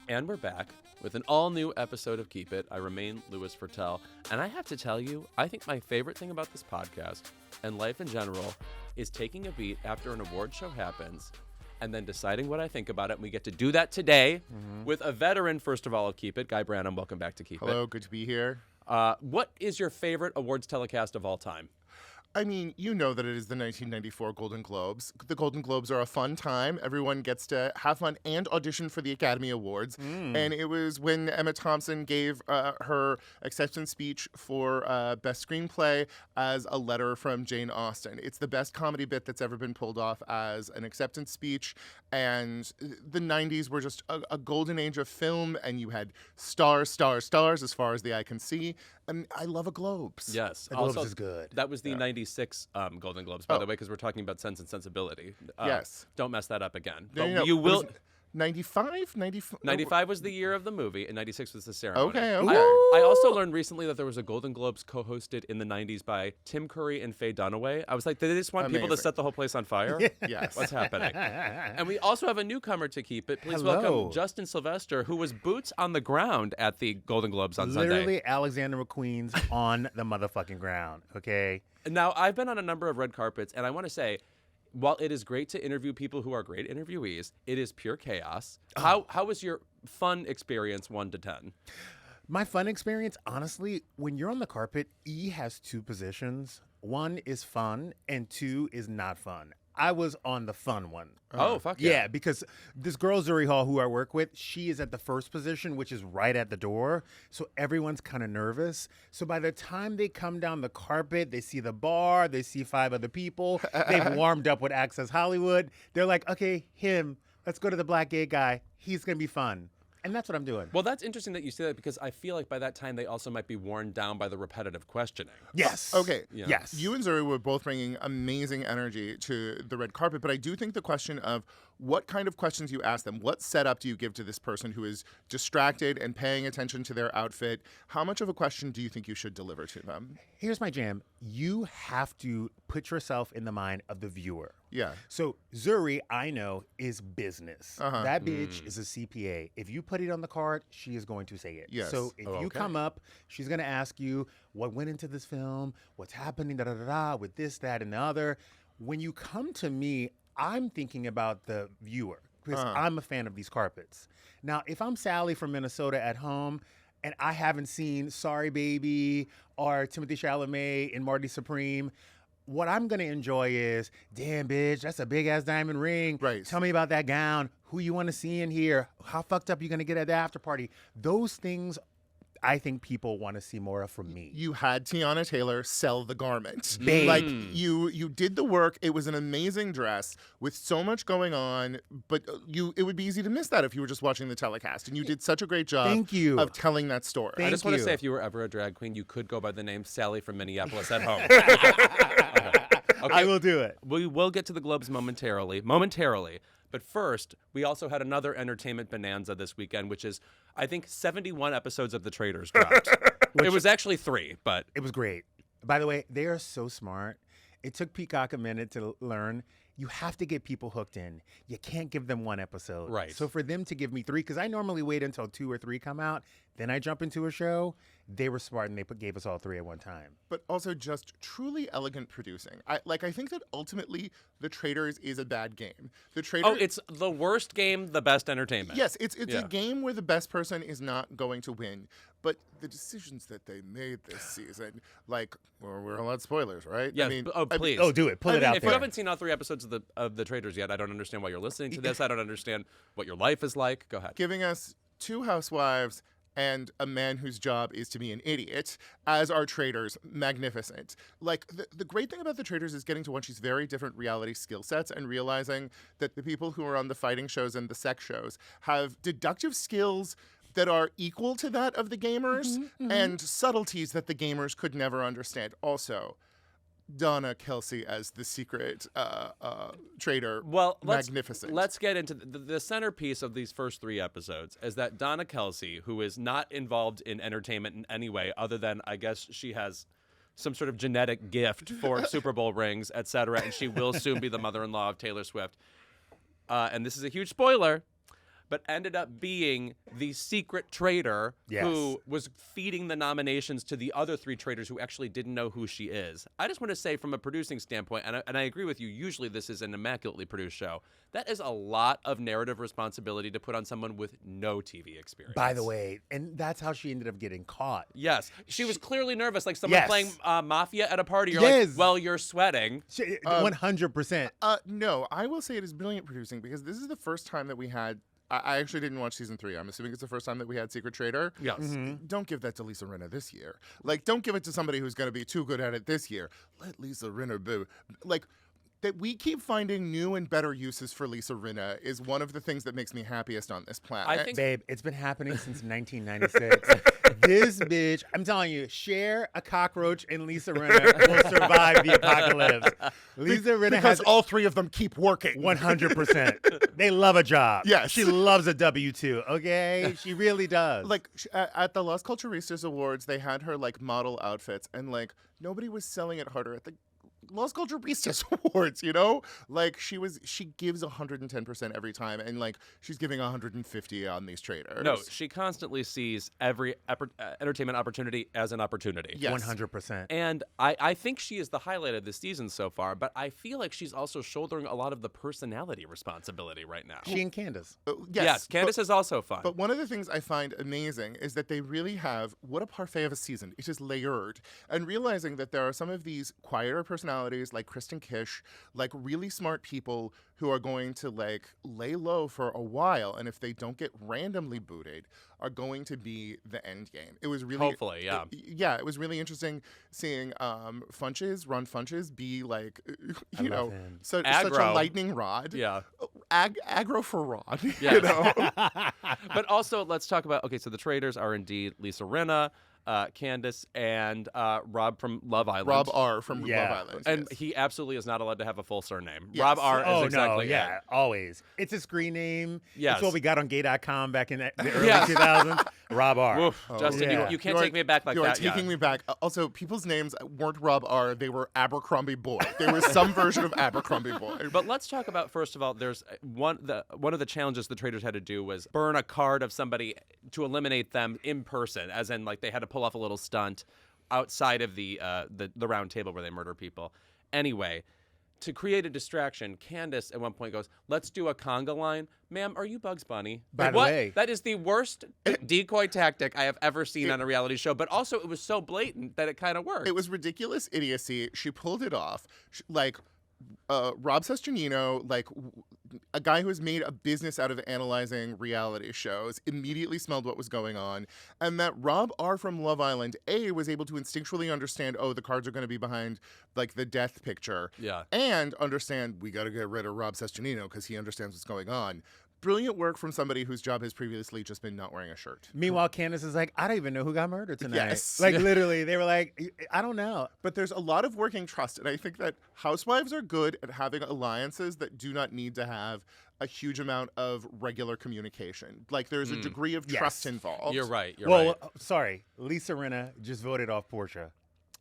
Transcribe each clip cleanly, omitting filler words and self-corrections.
And we're back with an all-new episode of Keep It. I remain Louis Virtel, and I have to tell you, I think my favorite thing about this podcast and life in general is taking a beat after an award show happens and then deciding what I think about it. And we get to do that today with a veteran, first of all, of Keep It, Guy Branum. Welcome back to Keep It. Hello, good to be here. What is your favorite awards telecast of all time? I mean, you know that it is the 1994 Golden Globes. The Golden Globes are a fun time. Everyone gets to have fun and audition for the Academy Awards. And it was when Emma Thompson gave her acceptance speech for Best Screenplay as a letter from Jane Austen. It's the best comedy bit that's ever been pulled off as an acceptance speech. And the 90s were just a golden age of film, and you had stars as far as the eye can see. And I love a Globes. Yes. The Globes is good. That was the 96 Golden Globes, by the way, because we're talking about Sense and Sensibility. Yes. Don't mess that up again. No, But no. you will... 95? 95 was the year of the movie, and 96 was the ceremony. Okay. I also learned recently that there was a Golden Globes co-hosted in the 90s by Tim Curry and Faye Dunaway. I was like, did they just want people to Amazing. set the whole place on fire? Yes. What's happening? And we also have a newcomer to Keep It. Please Hello. welcome Justin Sylvester, who was boots on the ground at the Golden Globes on Sunday. Literally Alexander McQueen's on the motherfucking ground, okay? Now, I've been on a number of red carpets, and I want to say, while it is great to interview people who are great interviewees, it is pure chaos. How was your fun experience 1 to 10? My fun experience, honestly, when you're on the carpet, E has two positions. 1 is fun, and 2 is not fun. I was on the fun one. Oh, fuck yeah. Yeah, because this girl, Zuri Hall, who I work with, she is at the first position, which is right at the door. So everyone's kind of nervous. So by the time they come down the carpet, they see the bar, they see 5 other people. They've warmed up with Access Hollywood. They're like, okay, let's go to the black gay guy. He's going to be fun. And that's what I'm doing. Well, that's interesting that you say that, because I feel like by that time they also might be worn down by the repetitive questioning. Yes. Okay. Yeah. Yes. You and Zuri were both bringing amazing energy to the red carpet, but I do think the question of what kind of questions you ask them, what setup do you give to this person who is distracted and paying attention to their outfit? How much of a question do you think you should deliver to them? Here's my jam. You have to put yourself in the mind of the viewer. Yeah. So Zuri, I know, is business. That bitch is a CPA. If you put it on the card, she is going to say it. Yes. So if you come up, she's going to ask you what went into this film, what's happening, with this, that, and the other. When you come to me, I'm thinking about the viewer, because I'm a fan of these carpets. Now, if I'm Sally from Minnesota at home and I haven't seen Sorry Baby or Timothée Chalamet in Marty Supreme, what I'm going to enjoy is, damn, bitch, that's a big-ass diamond ring. Right. Tell me about that gown. Who you want to see in here? How fucked up you going to get at the after party? Those things I think people want to see more of from me. You had Tiana Taylor sell the garment. Babe. Like, you did the work. It was an amazing dress with so much going on, but it would be easy to miss that if you were just watching the telecast. And you did such a great job Thank you. of telling that story. I just want to you. say, if you were ever a drag queen, you could go by the name Sally from Minneapolis at home. Okay. I will do it. We will get to the Globes momentarily. But first, we also had another entertainment bonanza this weekend, which is, I think, 71 episodes of The Traitors dropped. It was actually 3, but... It was great. By the way, they are so smart. It took Peacock a minute to learn. You have to get people hooked in. You can't give them 1 episode. Right. So for them to give me 3, because I normally wait until 2 or 3 come out, then I jump into a show. They were smart, and they gave us all 3 at one time. But also just truly elegant producing. I think that ultimately The Traitors is a bad game. The Traitors... Oh, it's the worst game, the best entertainment. Yes, it's a game where the best person is not going to win. But the decisions that they made this season, like, well, we're allowed spoilers, right? Yes. Please. Do it. Pull it out If there. you haven't seen all 3 episodes of the Traitors yet, I don't understand why you're listening to this. I don't understand what your life is like. Go ahead. Giving us 2 housewives and a man whose job is to be an idiot as our Traitors. Magnificent. Like, the great thing about the Traitors is getting to watch these very different reality skill sets and realizing that the people who are on the fighting shows and the sex shows have deductive skills that are equal to that of the gamers and subtleties that the gamers could never understand. Also, Donna Kelsey as the secret traitor. Well, magnificent. Let's get into the centerpiece of these first 3 episodes is that Donna Kelsey, who is not involved in entertainment in any way other than, I guess, she has some sort of genetic gift for Super Bowl rings, etc., and she will soon be the mother-in-law of Taylor Swift. And this is a huge spoiler, but ended up being the secret traitor who was feeding the nominations to the other 3 traitors who actually didn't know who she is. I just want to say, from a producing standpoint, and I agree with you, usually this is an immaculately produced show, that is a lot of narrative responsibility to put on someone with no TV experience. By the way, and that's how she ended up getting caught. Yes. She was clearly nervous, like someone playing Mafia at a party. You're like, well, you're sweating. 100%. No, I will say it is brilliant producing because this is the first time that we had. I actually didn't watch season 3. I'm assuming it's the first time that we had Secret Traitor. Yes. Don't give that to Lisa Rinna this year. Like, don't give it to somebody who's going to be too good at it this year. Let Lisa Rinna be. Like, that we keep finding new and better uses for Lisa Rinna is one of the things that makes me happiest on this planet. I think, babe, it's been happening since 1996. This bitch, I'm telling you, share a cockroach and Lisa Rinna will survive the apocalypse. Lisa Rinna because all 3 of them keep working. 100%. They love a job. Yes. She loves a W-2, okay? She really does. Like, at the Las Culturistas Awards, they had her, like, model outfits, and, like, nobody was selling it harder at the Las Culturistas Awards, you know? Like, she gives 110% every time, and, like, she's giving 150 on these traitors. No, she constantly sees every entertainment opportunity as an opportunity. Yes. 100%. And I think she is the highlight of this season so far, but I feel like she's also shouldering a lot of the personality responsibility right now. She and Candace. Yes, Candace is also fun. But one of the things I find amazing is that they really have, what a parfait of a season. It is layered. And realizing that there are some of these quieter personalities like Kristen Kish, like really smart people who are going to like lay low for a while, and if they don't get randomly booted, are going to be the end game. It was really hopefully, yeah. It was really interesting seeing Ron Funches be like, such a lightning rod. Yeah, aggro for Ron. Yes. You know. But also, let's talk about so the traitors are indeed Lisa Rinna, Candace, and Rob from Love Island. Rob R. from Love Island. And he absolutely is not allowed to have a full surname. Yes. Rob R. is exactly it. Always. It's a screen name. Yes. It's what we got on gay.com back in the early 2000s. Rob R. Oof, Justin, you can't take me back like that. You are taking me back. Also, people's names weren't Rob R. They were Abercrombie Boy. There was some version of Abercrombie Boy. But let's talk about, first of all, there's one of the challenges the traitors had to do was burn a card of somebody to eliminate them in person, as in like they had to pull off a little stunt outside of the round table where they murder people. Anyway, to create a distraction, Candace at one point goes, "Let's do a conga line." Ma'am, are you Bugs Bunny? By the way, that is the worst decoy tactic I have ever seen on a reality show. But also, it was so blatant that it kind of worked. It was ridiculous idiocy. She pulled it off. Rob Sesternino, like a guy who has made a business out of analyzing reality shows, immediately smelled what was going on. And that Rob R. from Love Island, was able to instinctually understand, the cards are going to be behind, like, the death picture. Yeah. And understand, we got to get rid of Rob Sesternino because he understands what's going on. Brilliant work from somebody whose job has previously just been not wearing a shirt. Meanwhile, Candace is like, I don't even know who got murdered tonight. Yes. Like, literally, they were like, I don't know. But there's a lot of working trust, and I think that housewives are good at having alliances that do not need to have a huge amount of regular communication. Like, there's a degree of trust involved. You're right. Sorry. Lisa Rinna just voted off Portia.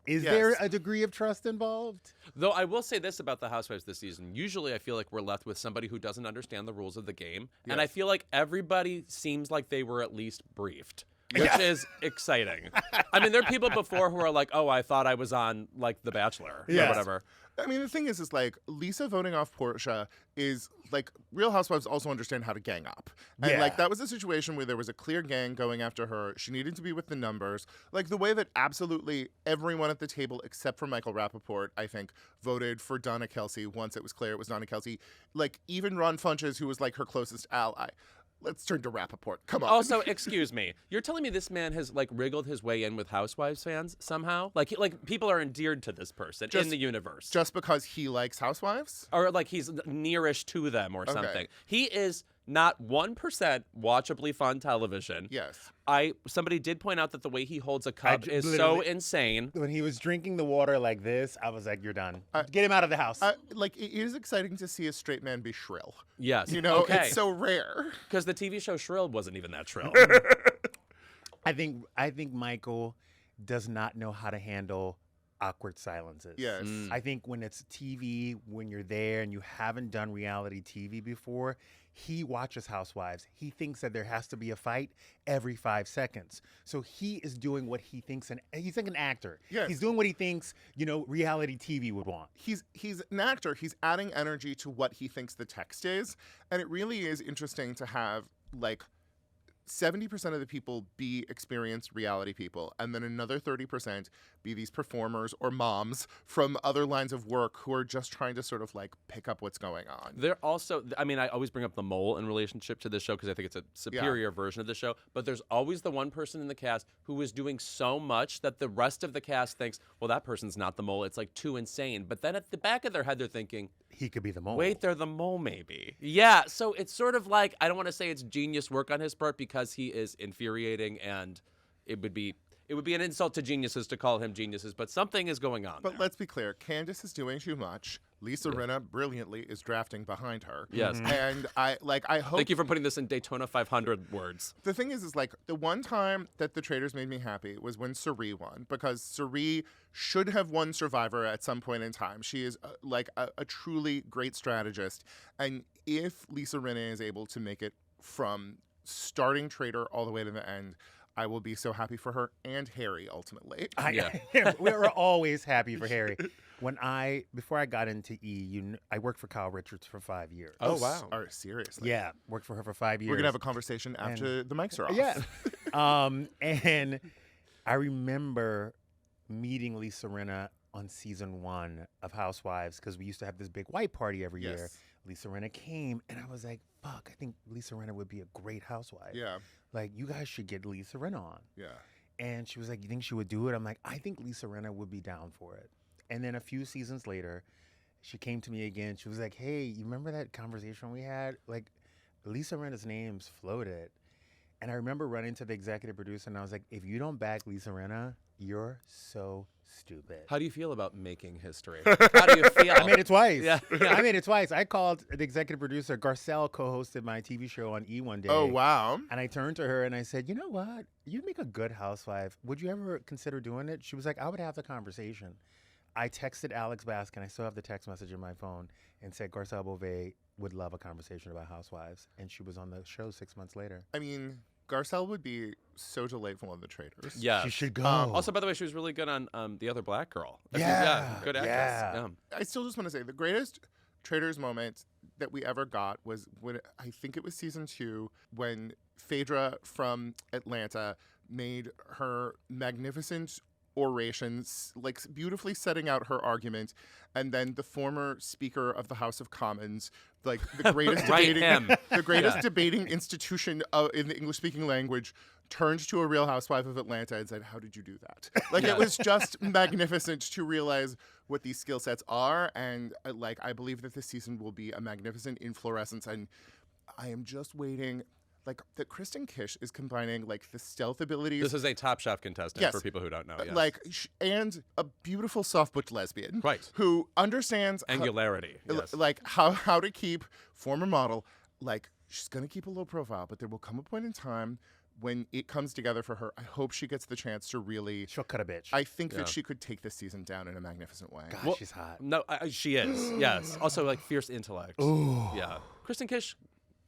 Is there a degree of trust involved? Though I will say this about the Housewives this season. Usually I feel like we're left with somebody who doesn't understand the rules of the game. Yes. And I feel like everybody seems like they were at least briefed, which is exciting. I mean, there are people before who are like, I thought I was on, like, The Bachelor or whatever. I mean, the thing is like, Lisa voting off Portia is, like, Real Housewives also understand how to gang up. And, like, that was a situation where there was a clear gang going after her. She needed to be with the numbers. Like, the way that absolutely everyone at the table, except for Michael Rappaport, I think, voted for Donna Kelsey once it was clear it was Donna Kelsey. Like, even Ron Funches, who was, like, her closest ally. Let's turn to Rappaport. Come on. Also, excuse me. You're telling me this man has, like, wriggled his way in with Housewives fans somehow? Like, people are endeared to this person in the universe. Just because he likes Housewives? Or, like, he's nearish to them or something. He is not 1% watchably fun television. Yes. Somebody did point out that the way he holds a cup is so insane. When he was drinking the water like this, I was like, you're done. Get him out of the house. Like, it is exciting to see a straight man be shrill. Yes. You know, it's so rare. Because the TV show Shrill wasn't even that shrill. I think Michael does not know how to handle awkward silences. Yes. I think when it's TV, when you're there and you haven't done reality TV before, he watches Housewives. He thinks that there has to be a fight every 5 seconds. So he is doing what he thinks, and he's like an actor. Yes. He's doing what he thinks, reality TV would want. He's an actor. He's adding energy to what he thinks the text is. And it really is interesting to have, like, 70% of the people be experienced reality people, and then another 30% be these performers or moms from other lines of work who are just trying to sort of like pick up what's going on. They're also, I mean, I always bring up the mole in relationship to this show because I think it's a superior version of the show, but there's always the one person in the cast who is doing so much that the rest of the cast thinks, well, that person's not the mole. It's like too insane. But then at the back of their head, they're thinking, he could be the mole. wait, they're the mole maybe. Yeah, so it's sort of like, I don't want to say it's genius work on his part because he is infuriating, and it would be an insult to geniuses to call him geniuses, but something is going on But there. let's be clear, Candace is doing too much. Lisa Rinna brilliantly is drafting behind her. Yes. And I hope. Thank you for putting this in Daytona 500 words. The thing is like the one time that the Traitors made me happy was when Cirie won, because Cirie should have won Survivor at some point in time. She is a truly great strategist. And if Lisa Rinna is able to make it from starting Traitor all the way to the end, I will be so happy for her and Harry ultimately. We're always happy for Harry. Before I got into E, I worked for Kyle Richards for 5 years. Oh, wow. Seriously? Yeah, worked for her for 5 years. We're going to have a conversation after the mics are off. Yeah. And I remember meeting Lisa Rinna on season 1 of Housewives, because we used to have this big white party every year. Lisa Rinna came, and I was like, fuck, I think Lisa Rinna would be a great housewife. Yeah. Like, you guys should get Lisa Rinna on. Yeah. And she was like, you think she would do it? I'm like, I think Lisa Rinna would be down for it. And then a few seasons later, she came to me again. She was like, hey, you remember that conversation we had? Like, Lisa Rinna's name's floated. And I remember running to the executive producer, and I was like, if you don't back Lisa Rinna, you're so stupid. How do you feel about making history? How do you feel? I made it twice. Yeah. I made it twice. I called the executive producer. Garcelle co-hosted my TV show on E one day. Oh, wow. And I turned to her and I said, you know what? You'd make a good housewife. Would you ever consider doing it? She was like, I would have the conversation. I texted Alex Baskin. I still have the text message in my phone, and said Garcelle Beauvais would love a conversation about housewives. And she was on the show 6 months later. I mean, Garcelle would be so delightful on The Traitors. Yeah. She should go. Also, by the way, she was really good on the other black girl. Good actress. Yeah. I still just want to say the greatest Traitors moment that we ever got was when, I think it was season 2, when Phaedra from Atlanta made her magnificent orations, like beautifully setting out her argument, and then the former Speaker of the House of Commons, like the greatest debating institution in the English-speaking language, turned to a Real Housewife of Atlanta and said, "How did you do that?" Like it was just magnificent to realize what these skill sets are, and I believe that this season will be a magnificent inflorescence, and I am just waiting. Like, that Kristen Kish is combining, like, the stealth abilities. This is a Top Chef contestant for people who don't know. Yes. And a beautiful soft butch lesbian. Right. Who understands angularity. Yes. Like, how to keep former model. Like, she's going to keep a low profile, but there will come a point in time when it comes together for her. I hope she gets the chance to really. She'll cut a bitch. I think that she could take this season down in a magnificent way. God, she's hot. No, she is. Yes. Also, like, fierce intellect. Ooh. Yeah. Kristen Kish,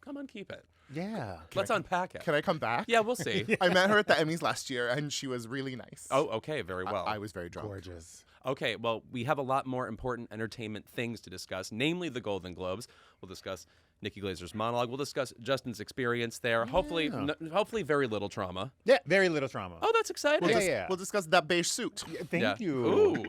come on, keep it. Yeah. Let's unpack it. Can I come back? Yeah, we'll see. I met her at the Emmys last year, and she was really nice. Oh, okay. Very well. I was very drunk. Gorgeous. Okay, well, we have a lot more important entertainment things to discuss, namely the Golden Globes. We'll discuss Nikki Glaser's monologue. We'll discuss Justin's experience there. Hopefully, hopefully very little trauma. Yeah, very little trauma. Oh, that's exciting. We'll discuss that beige suit. Yeah, thank you. Ooh.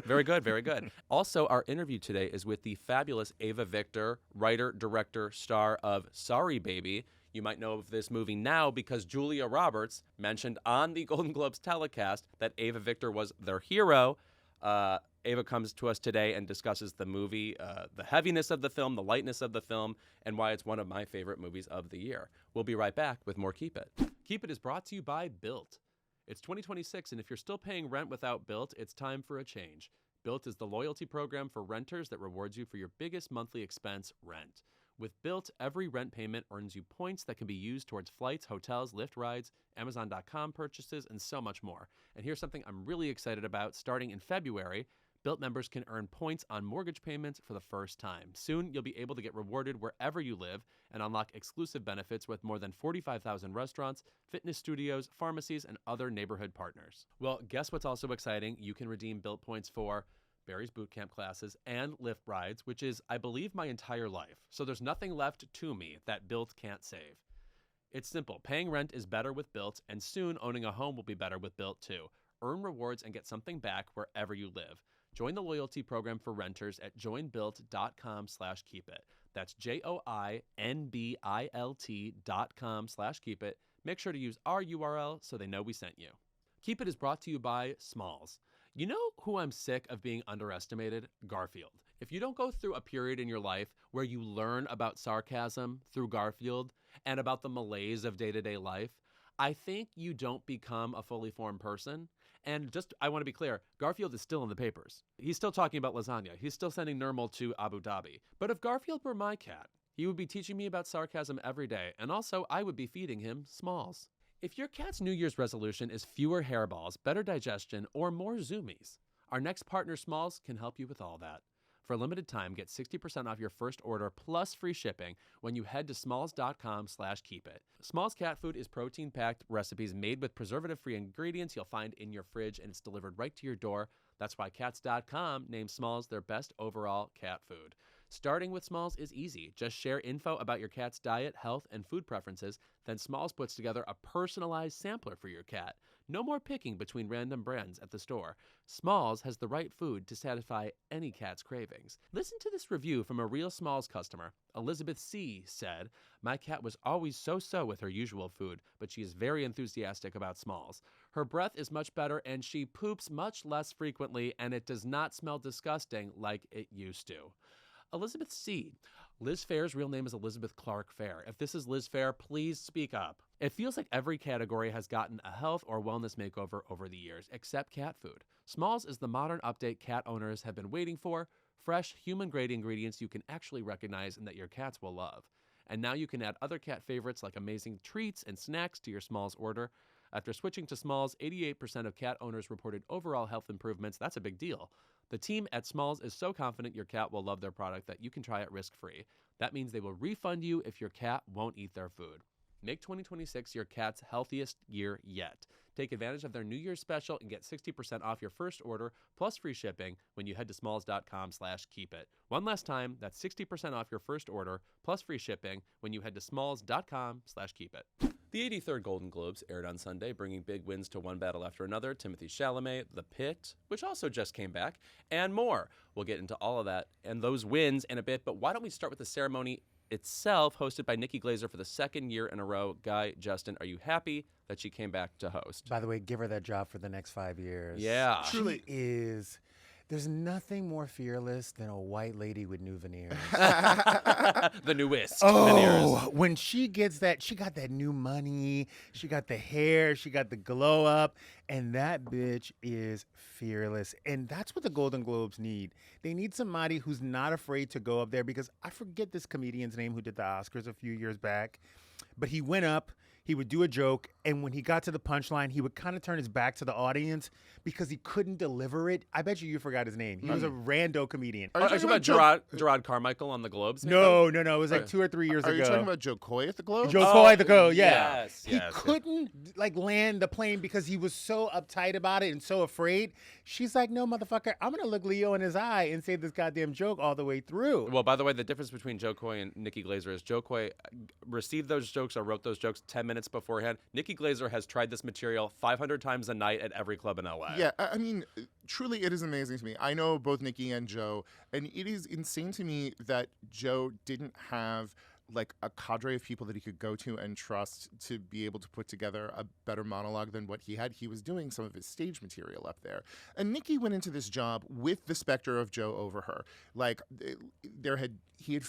Very good, very good. Also, our interview today is with the fabulous Eva Victor, writer, director, star of Sorry Baby. You might know of this movie now because Julia Roberts mentioned on the Golden Globes telecast that Eva Victor was their hero. Eva comes to us today and discusses the movie, the heaviness of the film, the lightness of the film, and why it's one of my favorite movies of the year. We'll be right back with more Keep It. Keep It is brought to you by Built. It's 2026, and if you're still paying rent without Built, it's time for a change. Built is the loyalty program for renters that rewards you for your biggest monthly expense, rent. With Built, every rent payment earns you points that can be used towards flights, hotels, Lyft rides, Amazon.com purchases, and so much more. And here's something I'm really excited about. Starting in February, Built members can earn points on mortgage payments for the first time. Soon, you'll be able to get rewarded wherever you live and unlock exclusive benefits with more than 45,000 restaurants, fitness studios, pharmacies, and other neighborhood partners. Well, guess what's also exciting? You can redeem Built points for Barry's bootcamp classes and Lyft rides, which is, I believe, my entire life. So there's nothing left to me that Built can't save. It's simple. Paying rent is better with Built, and soon owning a home will be better with Built too. Earn rewards and get something back wherever you live. Join the loyalty program for renters at joinbuilt.com/keepit. That's joinbilt.com/keepit. Make sure to use our URL so they know we sent you. Keep It is brought to you by Smalls. You know who I'm sick of being underestimated? Garfield. If you don't go through a period in your life where you learn about sarcasm through Garfield and about the malaise of day-to-day life, I think you don't become a fully formed person. And I want to be clear, Garfield is still in the papers. He's still talking about lasagna. He's still sending Nirmal to Abu Dhabi. But if Garfield were my cat, he would be teaching me about sarcasm every day. And also, I would be feeding him Smalls. If your cat's New Year's resolution is fewer hairballs, better digestion, or more zoomies, our next partner, Smalls, can help you with all that. For a limited time, get 60% off your first order plus free shipping when you head to smalls.com/keepit. Smalls cat food is protein-packed recipes made with preservative-free ingredients you'll find in your fridge, and it's delivered right to your door. That's why Cats.com named Smalls their best overall cat food. Starting with Smalls is easy. Just share info about your cat's diet, health, and food preferences. Then Smalls puts together a personalized sampler for your cat. No more picking between random brands at the store. Smalls has the right food to satisfy any cat's cravings. Listen to this review from a real Smalls customer. Elizabeth C. said, "My cat was always so-so with her usual food, but she is very enthusiastic about Smalls. Her breath is much better and she poops much less frequently, and it does not smell disgusting like it used to." Elizabeth C. Liz Fair's real name is Elizabeth Clark Fair. If this is Liz Fair, please speak up. It feels like every category has gotten a health or wellness makeover over the years, except cat food. Smalls is the modern update cat owners have been waiting for. Fresh, human-grade ingredients you can actually recognize and that your cats will love. And now you can add other cat favorites like amazing treats and snacks to your Smalls order. After switching to Smalls, 88% of cat owners reported overall health improvements. That's a big deal. The team at Smalls is so confident your cat will love their product that you can try it risk-free. That means they will refund you if your cat won't eat their food. Make 2026 your cat's healthiest year yet. Take advantage of their New Year's special and get 60% off your first order plus free shipping when you head to smalls.com/keepit. One last time, that's 60% off your first order plus free shipping when you head to smalls.com/keepit. The 83rd Golden Globes aired on Sunday, bringing big wins to one battle after another. Timothée Chalamet, The Pit, which also just came back, and more. We'll get into all of that and those wins in a bit, but why don't we start with the ceremony itself, hosted by Nikki Glaser for the second year in a row. Guy, Justin, are you happy that she came back to host? By the way, give her that job for the next 5 years. Yeah. Truly is. There's nothing more fearless than a white lady with new veneers. The newest Oh, veneers. when she gets that, she got that new money. She got the hair. She got the glow up. And that bitch is fearless. And that's what the Golden Globes need. They need somebody who's not afraid to go up there, because I forget this comedian's name who did the Oscars a few years back. But he went up, he would do a joke, and when he got to the punchline, he would kind of turn his back to the audience because he couldn't deliver it. I bet you forgot his name. He was a rando comedian. Are you talking about Gerard Carmichael on the Globes? No. It was like 2 or 3 years ago. Are you talking about Joe Coy at the Globe? Joe Coy at the Globe, yeah. Yes, he couldn't land the plane because he was so uptight about it and so afraid. She's like, no, motherfucker, I'm going to look Leo in his eye and say this goddamn joke all the way through. Well, by the way, the difference between Joe Coy and Nikki Glaser is Joe Coy received those jokes or wrote those jokes 10 minutes beforehand. Nikki Glaser has tried this material 500 times a night at every club in LA. Yeah, I mean, truly, it is amazing to me. I know both Nikki and Joe, and it is insane to me that Joe didn't have like a cadre of people that he could go to and trust to be able to put together a better monologue than what he had. He was doing some of his stage material up there. And Nikki went into this job with the specter of Joe over her. Like, he had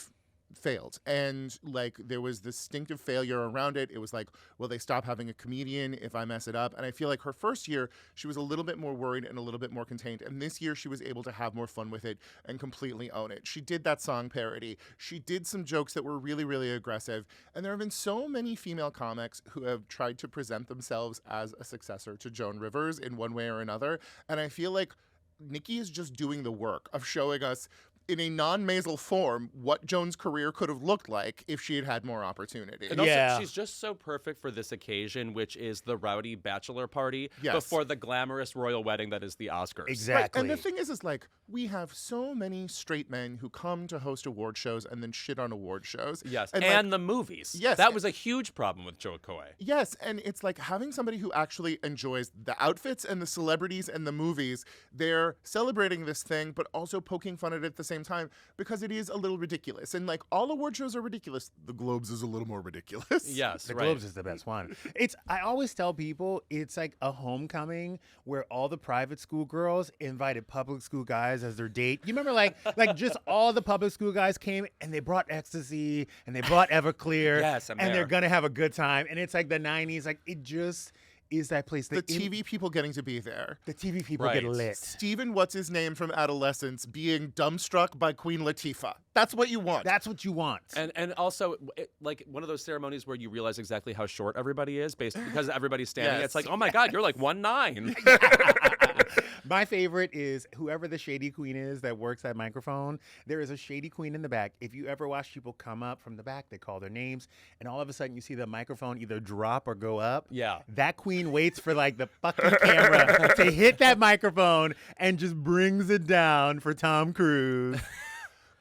failed. And like there was this distinctive failure around it. It was like, will they stop having a comedian if I mess it up? And I feel like her first year, she was a little bit more worried and a little bit more contained. And this year she was able to have more fun with it and completely own it. She did that song parody. She did some jokes that were really, really aggressive. And there have been so many female comics who have tried to present themselves as a successor to Joan Rivers in one way or another. And I feel like Nikki is just doing the work of showing us in a non-nasal form what Joan's career could have looked like if she had had more opportunity. And also, she's just so perfect for this occasion, which is the rowdy bachelor party before the glamorous royal wedding that is the Oscars. Right. Exactly. And the thing is like, we have so many straight men who come to host award shows and then shit on award shows. Yes, and like, the movies. Yes. That was a huge problem with Joe Coy. Yes, and it's like having somebody who actually enjoys the outfits and the celebrities and the movies. They're celebrating this thing, but also poking fun at it at the same time because it is a little ridiculous. And like all award shows are ridiculous. The Globes is a little more ridiculous. Yes, the Globes is the best one. I always tell people it's like a homecoming where all the private school girls invited public school guys as their date. You remember like just all the public school guys came and they brought ecstasy and they brought Everclear. Yes, and they're gonna have a good time. And it's like the 90s. Like it just is that place. The TV people getting to be there. The TV people get lit. Stephen, what's his name from Adolescence, being dumbstruck by Queen Latifah. That's what you want. That's what you want. And also, like one of those ceremonies where you realize exactly how short everybody is because everybody's standing. Yes. It's like, oh my God, you're like 1'9". My favorite is whoever the shady queen is that works that microphone. There is a shady queen in the back. If you ever watch people come up from the back, they call their names, and all of a sudden you see the microphone either drop or go up. Yeah. That queen waits for like the fucking camera to hit that microphone and just brings it down for Tom Cruise.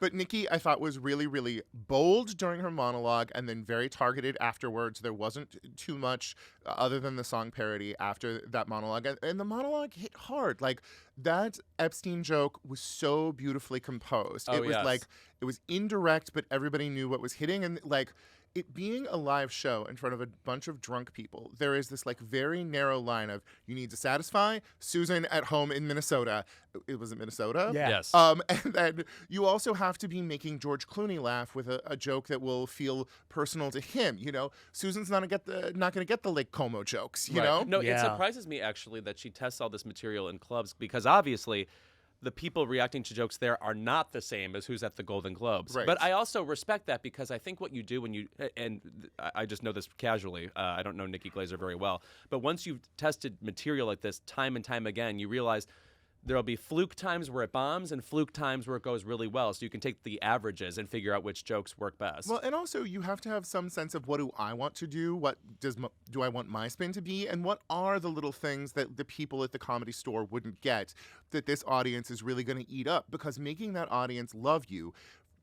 But Nikki, I thought, was really, really bold during her monologue and then very targeted afterwards. There wasn't too much other than the song parody after that monologue. And the monologue hit hard. Like, that Epstein joke was so beautifully composed. Oh, it was yes. like, it was indirect, but everybody knew what was hitting. And like, it being a live show in front of a bunch of drunk people, there is this like very narrow line of you need to satisfy Susan at home in Minnesota. It was in Minnesota? Yeah. Yes. And then you also have to be making George Clooney laugh with a joke that will feel personal to him. You know, Susan's not going to get the Lake Como jokes, you know? No, Yeah. It surprises me actually that she tests all this material in clubs because obviously the people reacting to jokes there are not the same as who's at the Golden Globes. Right. But I also respect that because I think what you do when you, and I just know this casually, I don't know Nikki Glaser very well, but once you've tested material like this time and time again, you realize there'll be fluke times where it bombs and fluke times where it goes really well. So you can take the averages and figure out which jokes work best. Well, and also you have to have some sense of what do I want to do? What do I want my spin to be? And what are the little things that the people at the Comedy Store wouldn't get that this audience is really going to eat up? Because making that audience love you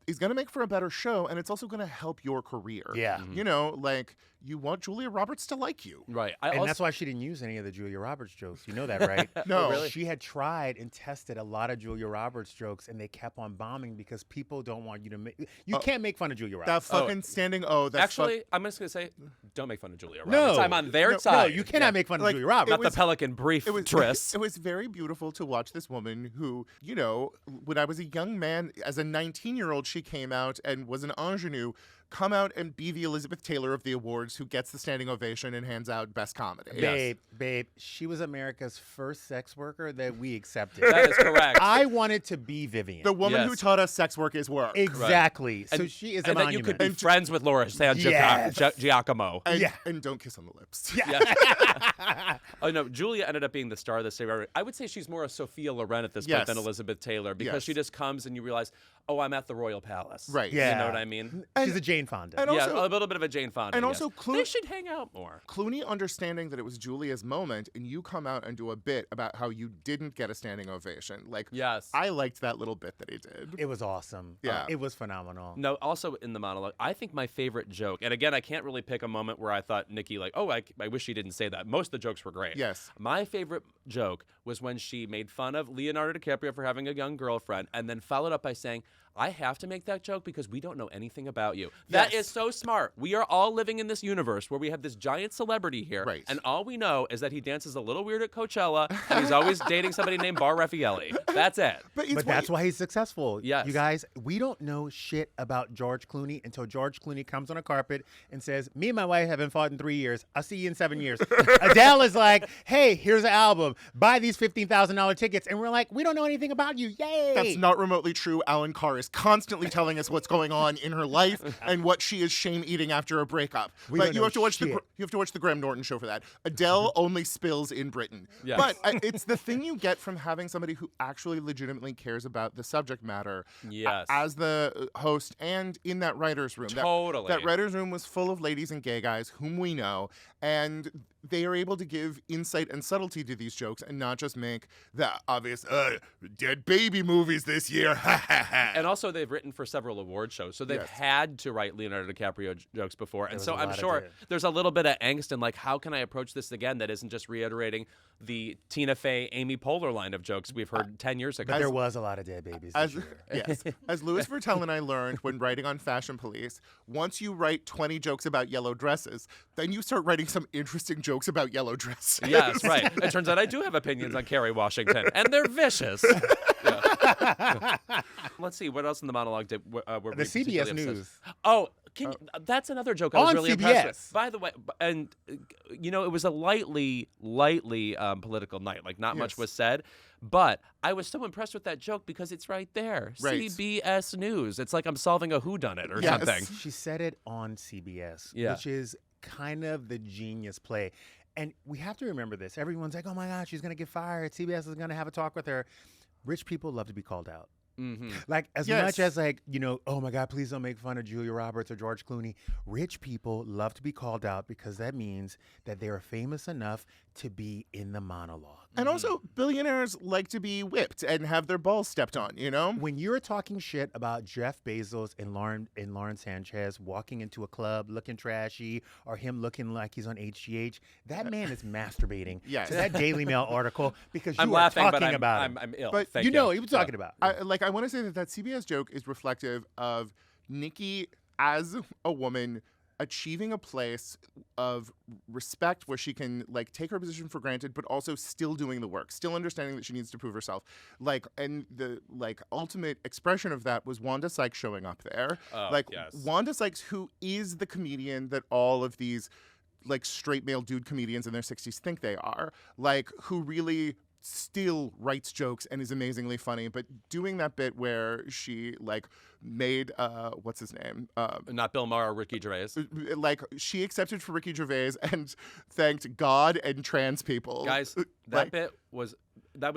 is going to make for a better show, and it's also going to help your career. Yeah. Mm-hmm. You know, like, you want Julia Roberts to like you. Right. And that's why she didn't use any of the Julia Roberts jokes. You know that, right? No. Oh, really? She had tried and tested a lot of Julia Roberts jokes, and they kept on bombing because people don't want you to make. You can't make fun of Julia Roberts. That fucking standing O. That Actually, I'm just going to say, don't make fun of Julia Roberts. No. I'm on their No, side. you cannot make fun of Like, Julia Roberts. Not was- the Pelican Brief tris. It was very beautiful to watch this woman who, you know, when I was a young man, as a 19-year-old, she came out and was an ingenue, come out and be the Elizabeth Taylor of the awards who gets the standing ovation and hands out best comedy. Babe, she was America's first sex worker that we accepted. That is correct. I wanted to be Vivian. The woman who Yes. taught us sex work is work. Exactly. So And- she is a and that monument. you could be friends with Laura San Yes. Giacomo. And, Yeah. and don't kiss on the lips. Oh no, Julia ended up being the star of this series. I would say she's more a Sophia Loren at this point Yes. than Elizabeth Taylor because Yes. she just comes and you realize, oh, I'm at the Royal Palace. Right. Yeah. You know what I mean? She's a Jane Fonda. and Yeah, also- a little bit of a Jane Fonda. and yes. also They should hang out more. Clooney understanding that it was Julia's moment, and you come out and do a bit about how you didn't get a standing ovation. Like, Yes. I liked that little bit that he did. It was awesome. Yeah. It was phenomenal. No, also in the monologue, I think my favorite joke, and again, I can't really pick a moment where I thought Nikki, like, oh, I wish she didn't say that. Most of the jokes were great. Yes. My favorite joke was when she made fun of Leonardo DiCaprio for having a young girlfriend and then followed up by saying, I have to make that joke because we don't know anything about you. Yes. That is so smart. We are all living in this universe where we have this giant celebrity here, Right. and all we know is that he dances a little weird at Coachella, and he's always dating somebody named Bar Raffaelli. That's it. But That's why he's successful. Yes. You guys, we don't know shit about George Clooney until George Clooney comes on a carpet and says, me and my wife haven't fought in 3 years. I'll see you in 7 years. Adele is like, hey, here's an album. Buy these $15,000 tickets. And we're like, we don't know anything about you. Yay. That's not remotely true. Alan Carr is constantly telling us what's going on in her life and what she is shame eating after a breakup. We But don't you know have to watch shit. you have to watch the Graham Norton show for that. Adele only spills in Britain. Yes. But it's the thing you get from having somebody who actually legitimately cares about the subject matter Yes. as the host and in that writer's room. Totally. That writer's room was full of ladies and gay guys whom we know, and they are able to give insight and subtlety to these jokes and not just make the obvious dead baby movies this year. And also, they've written for several award shows, so they've Yes. had to write Leonardo DiCaprio jokes before. And was so a I'm lot of sure did. there's a little bit of angst in like, how can I approach this again that isn't just reiterating the Tina Fey, Amy Poehler line of jokes we've heard 10 years ago. But there was a lot of dead babies this year. Yes. As Louis Virtel and I learned when writing on Fashion Police, once you write 20 jokes about yellow dresses, then you start writing some interesting jokes about yellow dresses. Yes, right. It turns out I do have opinions on Kerry Washington, and they're vicious. Yeah. Let's see, what else in the monologue were we The CBS particularly obsessed? News. Oh, that's another joke I was On really impressed with. CBS. By the way, and it was a lightly political night. Like not much Yes. was said, but I was so impressed with that joke because it's right there. Right. CBS News. It's like I'm solving a whodunit or Yes. something. She said it on CBS, Yeah. which is kind of the genius play. And we have to remember this. Everyone's like, oh my God, she's going to get fired. CBS is going to have a talk with her. Rich people love to be called out. Mm-hmm. Like, as Yes. much as, like, oh my God, please don't make fun of Julia Roberts or George Clooney. Rich people love to be called out because that means that they are famous enough to be in the monologue. And also, billionaires like to be whipped and have their balls stepped on, you know? When you're talking shit about Jeff Bezos and Lauren Sanchez walking into a club looking trashy or him looking like he's on HGH, that man is masturbating Yes. to that Daily Mail article because you I'm are laughing, talking but about him. I'm ill. But Thank you know what he was talking about. I want to say that CBS joke is reflective of Nikki as a woman achieving a place of respect where she can like take her position for granted, but also still doing the work, still understanding that she needs to prove herself. Like, and the like ultimate expression of that was Wanda Sykes showing up there. Oh, like yes. Wanda Sykes, who is the comedian that all of these like straight male dude comedians in their 60s think they are, like who really still writes jokes and is amazingly funny, but doing that bit where she like made what's his name Not Bill Maher or Ricky Gervais. like she accepted for Ricky Gervais and thanked God and trans people. Guys, that Like, bit was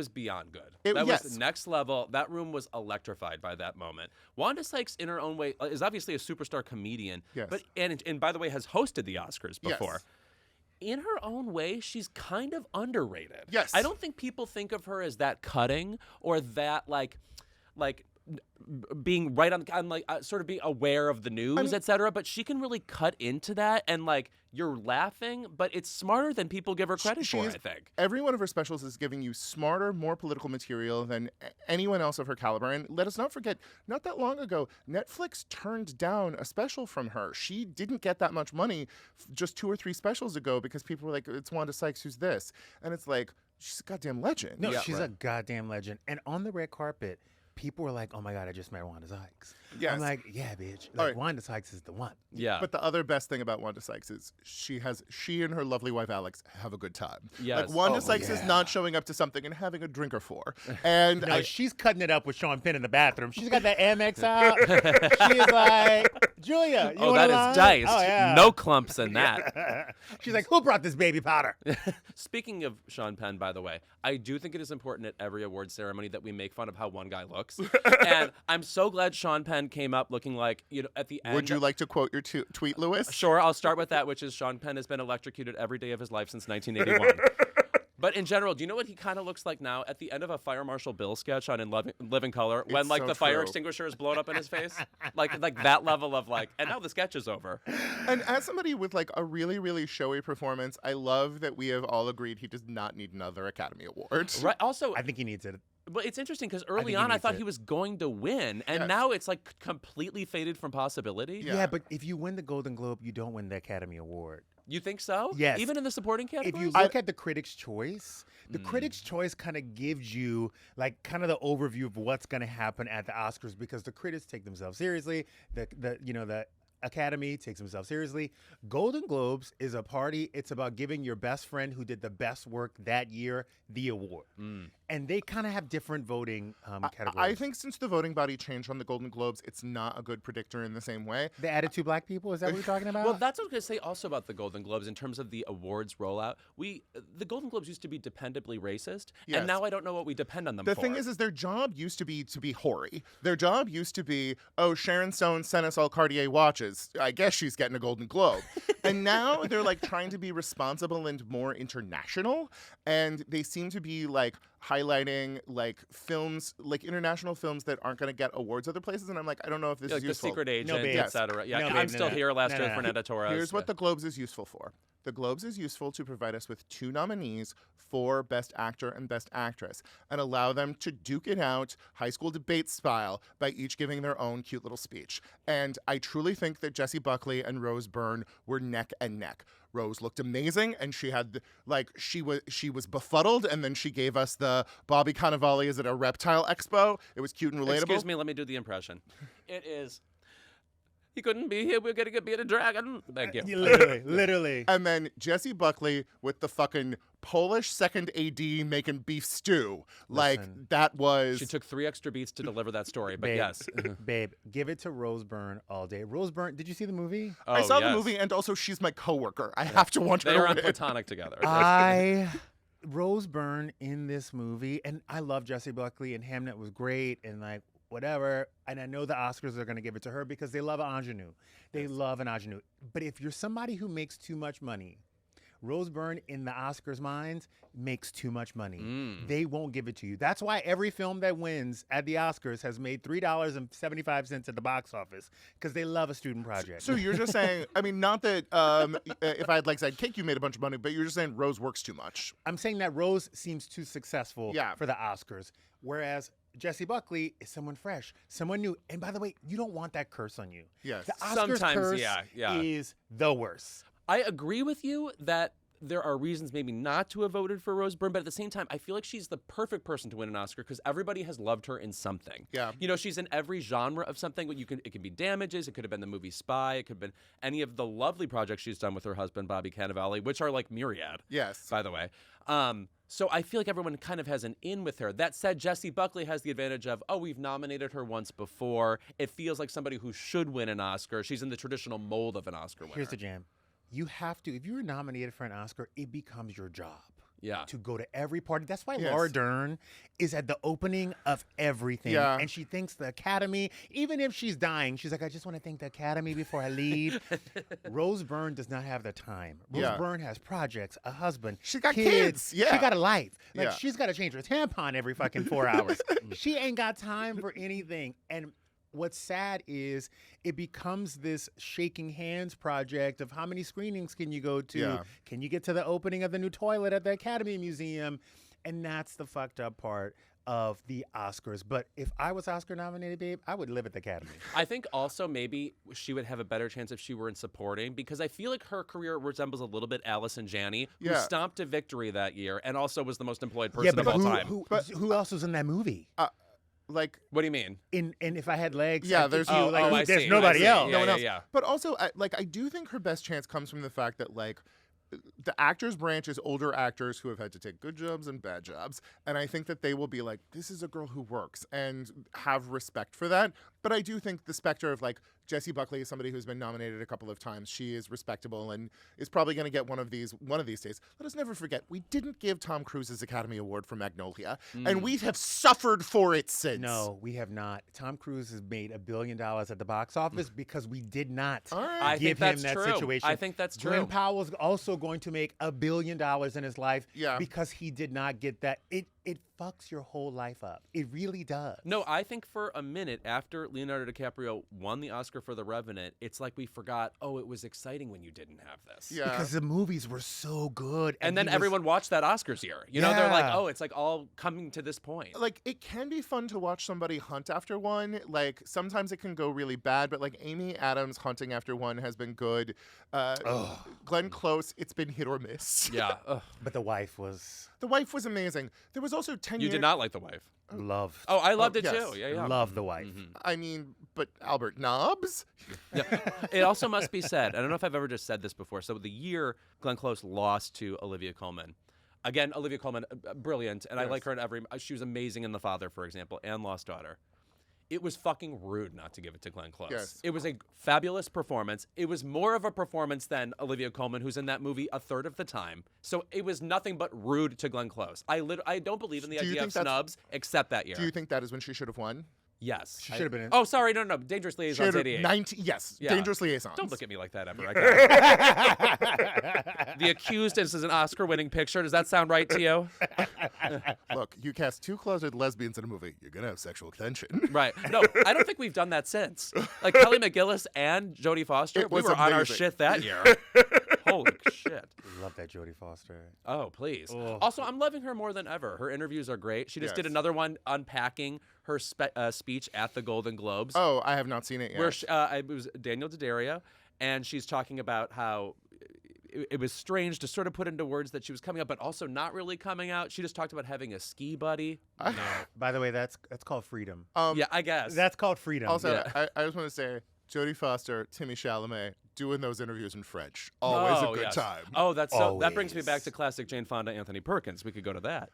beyond good. It- Was yes. next level. That room was electrified by that moment. Wanda Sykes, in her own way, is obviously a superstar comedian. Yes. But and by the way, has hosted the Oscars before. Yes. In her own way, she's kind of underrated. Yes. I don't think people think of her as that cutting or that like being right on like sort of being aware of the news, etc. But she can really cut into that, and like you're laughing, but it's smarter than people give her credit for. I think. Every one of her specials is giving you smarter, more political material than anyone else of her caliber. And let us not forget, not that long ago, Netflix turned down a special from her. She didn't get that much money just 2 or 3 specials ago because people were like, it's Wanda Sykes, who's this? And it's like, she's a goddamn legend. No, Yeah, she's right. a goddamn legend. And on the red carpet, people were like, oh my God, I just met Wanda Sykes. Yes. I'm like, yeah, bitch. All Like, right. Wanda Sykes is the one. Yeah. But the other best thing about Wanda Sykes is she and her lovely wife Alex have a good time. Yes. Like Wanda Oh, Sykes is yeah. not showing up to something and having a drink or 4. And No, I, she's cutting it up with Sean Penn in the bathroom. She's got that Amex out. She's like, Julia, you Oh, want that a is line? diced. Oh, yeah. No clumps in that. She's like, who brought this baby powder? Speaking of Sean Penn, by the way, I do think it is important at every award ceremony that we make fun of how one guy looks. And I'm so glad Sean Penn came up looking like, at the end. would you like to quote your tweet, Lewis? Sure, I'll start with that, which is Sean Penn has been electrocuted every day of his life since 1981. But in general, do you know what he kind of looks like now? At the end of a Fire Marshal Bill sketch on In Living Color, when It's like so the fire true. extinguisher is blown up in his face, like that level of like, and now the sketch is over. And as somebody with like a really, really showy performance, I love that we have all agreed he does not need another Academy Award. Right. Also, I think he needs it. Well, it's interesting because early think he on I needs thought it. he was going to win, and Yes. now it's like completely faded from possibility. Yeah, but if you win the Golden Globe, you don't win the Academy Award. You think so? Yes. Even in the supporting If category? you look at the Critics' Choice, the Critics' Choice kind of gives you like kind of the overview of what's going to happen at the Oscars because the critics take themselves seriously. The Academy takes themselves seriously. Golden Globes is a party. It's about giving your best friend who did the best work that year the award. And they kind of have different voting categories. I think since the voting body changed on the Golden Globes, it's not a good predictor in the same way. They added 2 black people? Is that what you're talking about? Well, that's what I was going to say also about the Golden Globes in terms of the awards rollout. The Golden Globes used to be dependably racist, Yes. and now I don't know what we depend on them The for. thing is their job used to be hoary. Their job used to be, oh, Sharon Stone sent us all Cartier watches. I guess she's getting a Golden Globe. And now they're like trying to be responsible and more international, and they seem to be like highlighting like films, like international films that aren't going to get awards other places. And I'm like, I don't know if this like is the useful. Secret Agent, babe. et cetera. Yeah, No, I'm babe, still no. here last No, year no. for Fernanda Torres. Here's what the Globes is useful for. The Globes is useful to provide us with 2 nominees for Best Actor and Best Actress and allow them to duke it out high school debate style by each giving their own cute little speech. And I truly think that Jessie Buckley and Rose Byrne were neck and neck. Rose looked amazing, and she had she was befuddled, and then she gave us the Bobby Cannavale is at a reptile expo. It was cute and relatable. Excuse me, let me do the impression. It is. He couldn't be here. We're going to beat a dragon. Thank you. Literally. And then Jessie Buckley with the fucking Polish second AD making beef stew. Like, Listen. that was... She took 3 extra beats to deliver that story, but Babe, yes. babe, give it to Rose Byrne all day. Rose Byrne, did you see the movie? I saw the yes. movie, and also she's my coworker. I have to want her They to are on win. platonic together. Rose Byrne in this movie, and I love Jessie Buckley, and Hamnet was great, and like whatever. And I know the Oscars are going to give it to her because they love an ingenue. They love an ingenue. But if you're somebody who makes too much money, Rose Byrne in the Oscars' minds makes too much money. They won't give it to you. That's why every film that wins at the Oscars has made $3.75 at the box office because they love a student project. So you're just saying, I mean, not that if I had like said cake, you made a bunch of money, but you're just saying Rose works too much. I'm saying that Rose seems too successful for the Oscars, whereas Jessie Buckley is someone fresh, someone new. And by the way, you don't want that curse on you. Yes. The Oscars Sometimes, curse yeah. is the worst. I agree with you that there are reasons maybe not to have voted for Rose Byrne, but at the same time, I feel like she's the perfect person to win an Oscar because everybody has loved her in something. Yeah. You know, she's in every genre of something. It can be Damages, it could have been the movie Spy, it could have been any of the lovely projects she's done with her husband, Bobby Cannavale, which are like myriad, Yes. by the way. So I feel like everyone kind of has an in with her. That said, Jessie Buckley has the advantage of, we've nominated her once before. It feels like somebody who should win an Oscar. She's in the traditional mold of an Oscar winner. Here's the jam. You have to, if you're nominated for an Oscar, it becomes your job. Yeah. To go to every party. That's why Yes. Laura Dern is at the opening of everything. Yeah. And she thanks the Academy. Even if she's dying, she's like, I just want to thank the Academy before I leave. Rose Byrne does not have the time. Rose Byrne has projects, a husband. She got kids. Yeah. She got a life. Like, Yeah. she's got to change her tampon every fucking 4 hours. She ain't got time for anything. And what's sad is it becomes this shaking hands project of how many screenings can you go to? Yeah. Can you get to the opening of the new toilet at the Academy Museum? And that's the fucked up part of the Oscars. But if I was Oscar nominated, babe, I would live at the Academy. I think also maybe she would have a better chance if she were in supporting because I feel like her career resembles a little bit Allison Janney, who Yeah. stomped to victory that year and also was the most employed person of all time. Who else was in that movie? Like, What do you mean? And if I had legs, Yeah, I'd there's- think you, like, I there's see, nobody I see. else. Yeah, no one else. yeah. But also, I do think her best chance comes from the fact that, like, the actors branch is older actors who have had to take good jobs and bad jobs. And I think that they will be like, this is a girl who works and have respect for that. But I do think the specter of like Jessie Buckley is somebody who's been nominated a couple of times. She is respectable and is probably going to get one of these days. Let us never forget, we didn't give Tom Cruise his Academy Award for Magnolia. And we have suffered for it since. No, we have not. Tom Cruise has made $1 billion at the box office because we did not I give think him that's that true. situation. I think that's true. Glenn Powell's also going to make $1 billion in his life Yeah. because he did not get that. it fucks your whole life up. It really does. No, I think for a minute after Leonardo DiCaprio won the Oscar for The Revenant, it's like we forgot, oh, it was exciting when you didn't have this. Yeah. Because the movies were so good. And then everyone watched that Oscars year. You know, they're like, oh, it's like all coming to this point. Like, it can be fun to watch somebody hunt after one. Like, sometimes it can go really bad, but like Amy Adams hunting after one has been good. Glenn Close, it's been hit or miss. Yeah. But the wife was The wife was amazing. There was also 10 You years. did not like the wife. loved. Oh, I loved it yes. too. Yeah, yeah. Loved the wife. I mean, but Albert Nobbs? Yeah. It also must be said, I don't know if I've ever just said this before. So the year Glenn Close lost to Olivia Colman. Again, Olivia Colman, brilliant, and I like her in every. She was amazing in The Father, for example, and Lost Daughter. It was fucking rude not to give it to Glenn Close. Yes. It was a fabulous performance. It was more of a performance than Olivia Colman, who's in that movie a third of the time. So it was nothing but rude to Glenn Close. I don't believe in the Do you idea of think that's- snubs, except that year. Do you think that is when she should have won? Yes. She should have been in. Oh, sorry, no. Dangerous Liaisons, 88. 19, yes, Yeah. Dangerous Liaisons. Don't look at me like that ever. The Accused is an Oscar-winning picture. Does that sound right to you? Look, you cast two closeted lesbians in a movie, you're going to have sexual tension. Right. No, I don't think we've done that since. Like Kelly McGillis and Jodie Foster, It we was were on our amazing. shit that year. Holy shit. Love that Jodie Foster. Oh, please. Ugh. Also, I'm loving her more than ever. Her interviews are great. She just did Yes. another one unpacking her speech at the Golden Globes. Oh, I have not seen it yet. Where it was Daniel Daddario, and she's talking about how it was strange to sort of put into words that she was coming out, but also not really coming out. She just talked about having a ski buddy. By the way, that's called freedom. Yeah, I guess. That's called freedom. Also, Yeah. I just want to say, Jodie Foster, Timmy Chalamet, doing those interviews in French. Always a good yes. time. Oh, that's so. That brings me Always. back to classic Jane Fonda, Anthony Perkins. We could go to that.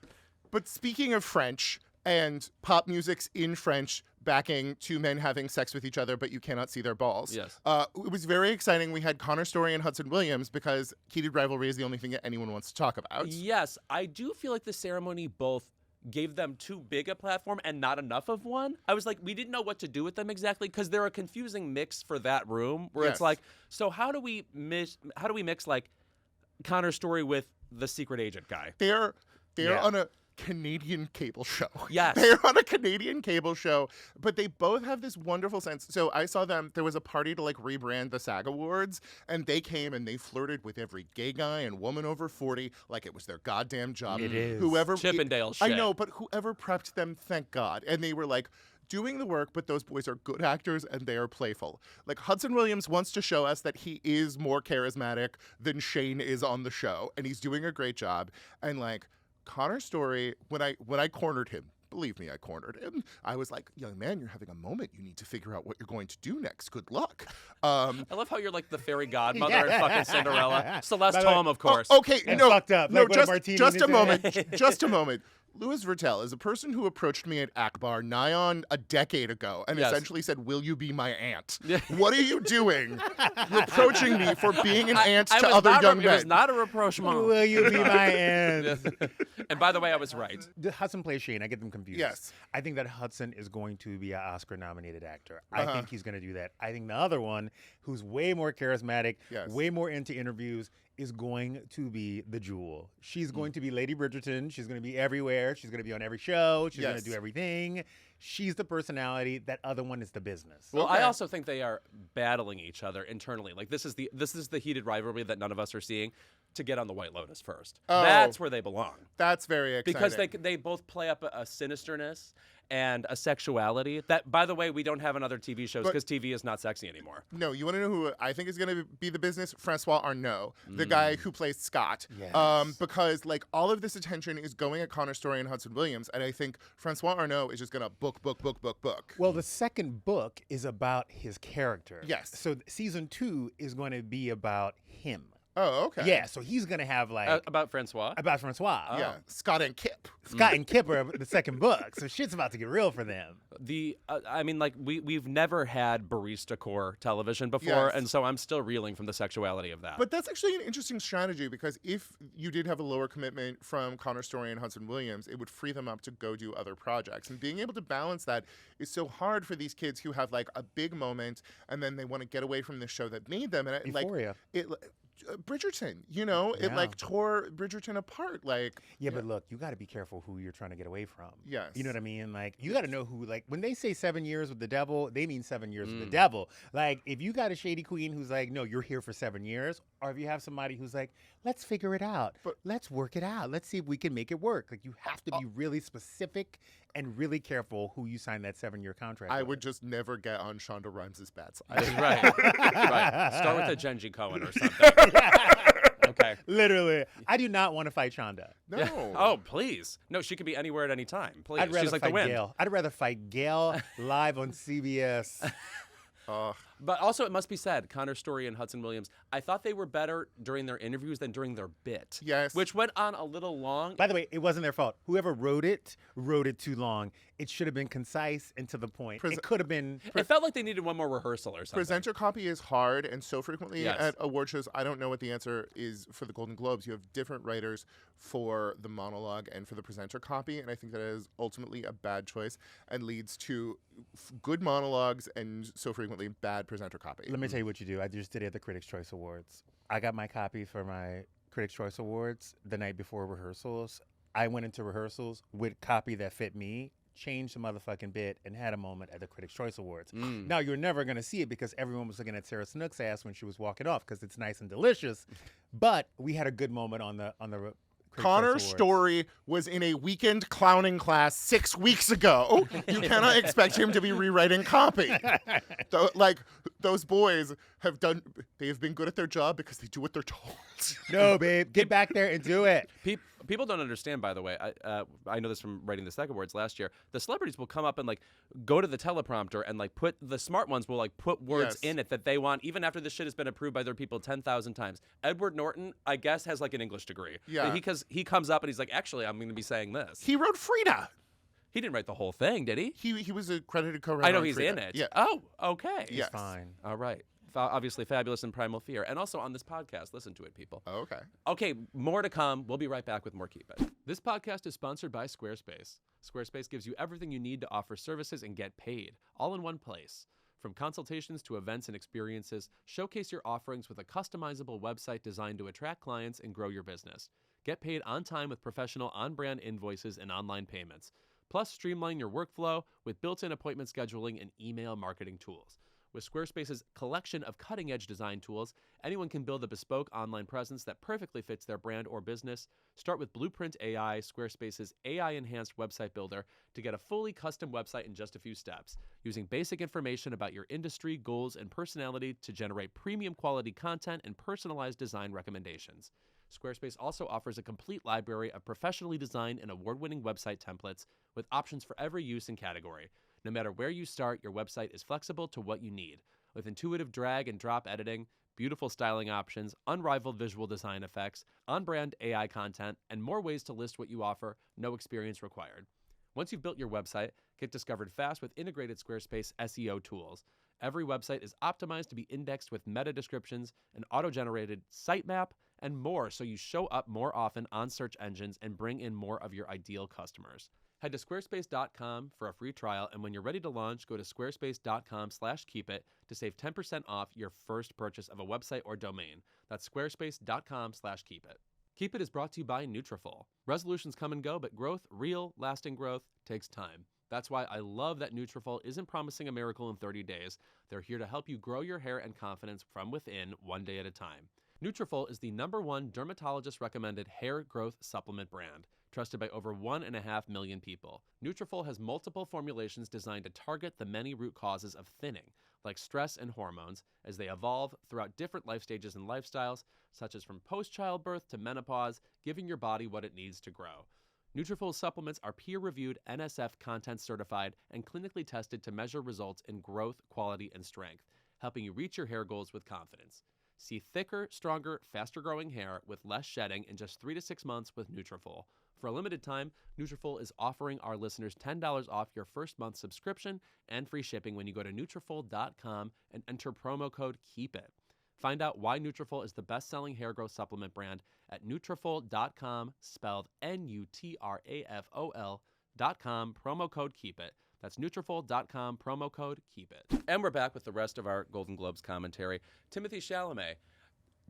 But speaking of French and pop music's in French, backing two men having sex with each other, but you cannot see their balls. Yes. It was very exciting. We had Connor Story and Hudson Williams because heated rivalry is the only thing that anyone wants to talk about. Yes, I do feel like the ceremony both gave them too big a platform and not enough of one. I was like, we didn't know what to do with them exactly because they're a confusing mix for that room where Yes. it's like, so how do we mix like Connor Story with the secret agent guy? They're Yeah. on a Canadian cable show. Yes. They're on a Canadian cable show, but they both have this wonderful sense. So I saw them, there was a party to like rebrand the SAG Awards, and they came and they flirted with every gay guy and woman over 40 like it was their goddamn job. It is. Whoever Chippendale I shit. know, but whoever prepped them, thank God. And they were like doing the work, but those boys are good actors and they are playful. Like Hudson Williams wants to show us that he is more charismatic than Shane is on the show, and he's doing a great job. And like Connor Story, when I cornered him, believe me, I cornered him. I was like, young man, you're having a moment. You need to figure out what you're going to do next. Good luck. I love how you're like the fairy godmother in fucking Cinderella. Celeste By the way- Holm, of course. Okay, That's no, fucked up. no, Like, what a martini just in a his moment, hand. just a moment. Louis Virtel is a person who approached me at Akbar nigh on a decade ago and Yes. essentially said, "Will you be my aunt?" Yeah. What are you doing? Reproaching me for being an aunt I to was other not young It was men. not a rapprochement. Will you be my aunt? And by the way, I was right. Hudson plays Shane. I get them confused. Yes. I think that Hudson is going to be an Oscar-nominated actor. I Uh-huh. think he's going to do that. I think the other one, who's way more charismatic, Yes. way more into interviews, is going to be the Jewel. She's going to be Lady Bridgerton. She's going to be everywhere. She's going to be on every show. She's going Yes. to do everything. She's the personality. That other one is the business. Well, I Okay. also think they are battling each other internally. Like this is the heated rivalry that none of us are seeing to get on the White Lotus first. Oh. That's where they belong. That's very exciting. Because they both play up a sinisterness and a sexuality that, by the way, we don't have in other TV shows But- because TV is not sexy anymore. No, you want to know who I think is going to be the business? Francois Arnault, the guy who plays Scott. Yes. Because like all of this attention is going at Connor Story and Hudson Williams, and I think Francois Arnault is just going to book. Well, the second book is about his character. Yes. So season 2 is going to be about him. Oh, okay. Yeah, so he's going to have like About Francois. about Francois. Yeah, Scott and Kip. Scott and Kip are the second book, so shit's about to get real for them. I mean, like we've never had barista core television before, Yes. and so I'm still reeling from the sexuality of that. But that's actually an interesting strategy because if you did have a lower commitment from Connor Story and Hudson Williams, it would free them up to go do other projects. And being able to balance that is so hard for these kids who have like a big moment and then they want to get away from the show that made them. And Euphoria. Bridgerton, you know, it like tore Bridgerton apart. Like, but look, you got to be careful who you're trying to get away from. Yes. You know what I mean? Like, you got to know who, like, when they say 7 years with the devil, they mean 7 years with the devil. Like, if you got a shady queen who's like, no, you're here for 7 years, or if you have somebody who's like, let's figure it out. Let's work it out. Let's see if we can make it work. Like, you have to be really specific and really careful who you sign that 7-year contract with. would just never get on Shonda Rhimes' bad side. Right. Right. Start with a Genji Cohen or something. Okay. Literally. I do not want to fight Shonda. No. Yeah. Oh, please. No, she could be anywhere at any time. Please. I'd rather She's like fight the wind. Gail. I'd rather fight Gail live on CBS. But also, it must be said, Connor Story and Hudson Williams, I thought they were better during their interviews than during their bit. Yes. Which went on a little long. By the way, it wasn't their fault. Whoever wrote it too long. It should have been concise and to the point. It could have been. It felt like they needed one more rehearsal or something. Presenter copy is hard, and so frequently Yes. at award shows, I don't know what the answer is for the Golden Globes. You have different writers for the monologue and for the presenter copy, and I think that is ultimately a bad choice and leads to good monologues and so frequently bad presenter copy. Let me tell you what you do. I just did it at the Critics' Choice Awards. I got my copy for my Critics' Choice Awards the night before rehearsals. I went into rehearsals with copy that fit me, changed the motherfucking bit, and had a moment at the Critics' Choice Awards. Now, you're never going to see it because everyone was looking at Sarah Snook's ass when she was walking off because it's nice and delicious. But we had a good moment on the Critics' Connor Choice Awards. Story was in a weekend clowning class 6 weeks ago. You cannot expect him to be rewriting copy. Those boys they have been good at their job because they do what they're told. No, babe. Get back there and do it. People don't understand, by the way. I know this from writing the SEG Awards last year. The celebrities will come up and like go to the teleprompter and like put the smart ones will like put words in it that they want, even after the shit has been approved by their people 10,000 times. Edward Norton, I guess, has like an English degree. Yeah. Because he comes up and he's like, actually, I'm going to be saying this. He wrote Frida. He didn't write the whole thing, did he? He was a credited co-writer. I know on he's Frida. in it. Yeah. Oh, okay. Yes. Fine. All right. Obviously, Fabulous and Primal Fear. And also on this podcast. Listen to it, people. Oh, okay. Okay, more to come. We'll be right back with more Keep It. This podcast is sponsored by Squarespace. Squarespace gives you everything you need to offer services and get paid, all in one place. From consultations to events and experiences, showcase your offerings with a customizable website designed to attract clients and grow your business. Get paid on time with professional on-brand invoices and online payments. Plus, streamline your workflow with built-in appointment scheduling and email marketing tools. With Squarespace's collection of cutting-edge design tools, anyone can build a bespoke online presence that perfectly fits their brand or business. Start with Blueprint AI, Squarespace's AI-enhanced website builder, to get a fully custom website in just a few steps, using basic information about your industry, goals, and personality to generate premium quality content and personalized design recommendations. Squarespace also offers a complete library of professionally designed and award-winning website templates with options for every use and category. No matter where you start, your website is flexible to what you need. With intuitive drag and drop editing, beautiful styling options, unrivaled visual design effects, on-brand AI content, and more ways to list what you offer, no experience required. Once you've built your website, get discovered fast with integrated Squarespace SEO tools. Every website is optimized to be indexed with meta descriptions, an auto-generated sitemap, and more so you show up more often on search engines and bring in more of your ideal customers. Head to squarespace.com for a free trial, and when you're ready to launch, go to squarespace.com/keepit to save 10% off your first purchase of a website or domain. That's squarespace.com/keepit. Keep It is brought to you by Nutrafol. Resolutions come and go, but growth, real, lasting growth, takes time. That's why I love that Nutrafol isn't promising a miracle in 30 days. They're here to help you grow your hair and confidence from within, one day at a time. Nutrafol is the #1 dermatologist-recommended hair growth supplement brand, trusted by over 1.5 million people. Nutrafol has multiple formulations designed to target the many root causes of thinning, like stress and hormones, as they evolve throughout different life stages and lifestyles, such as from post-childbirth to menopause, giving your body what it needs to grow. Nutrafol's supplements are peer-reviewed, NSF content certified, and clinically tested to measure results in growth, quality, and strength, helping you reach your hair goals with confidence. See thicker, stronger, faster-growing hair with less shedding in just 3 to 6 months with Nutrafol. For a limited time, Nutrafol is offering our listeners $10 off your first month subscription and free shipping when you go to Nutrafol.com and enter promo code KEEPIT. Find out why Nutrafol is the best-selling hair growth supplement brand at Nutrafol.com, spelled Nutrafol.com, promo code KEEPIT. That's Nutrafol.com, promo code KEEPIT. And we're back with the rest of our Golden Globes commentary. Timothée Chalamet,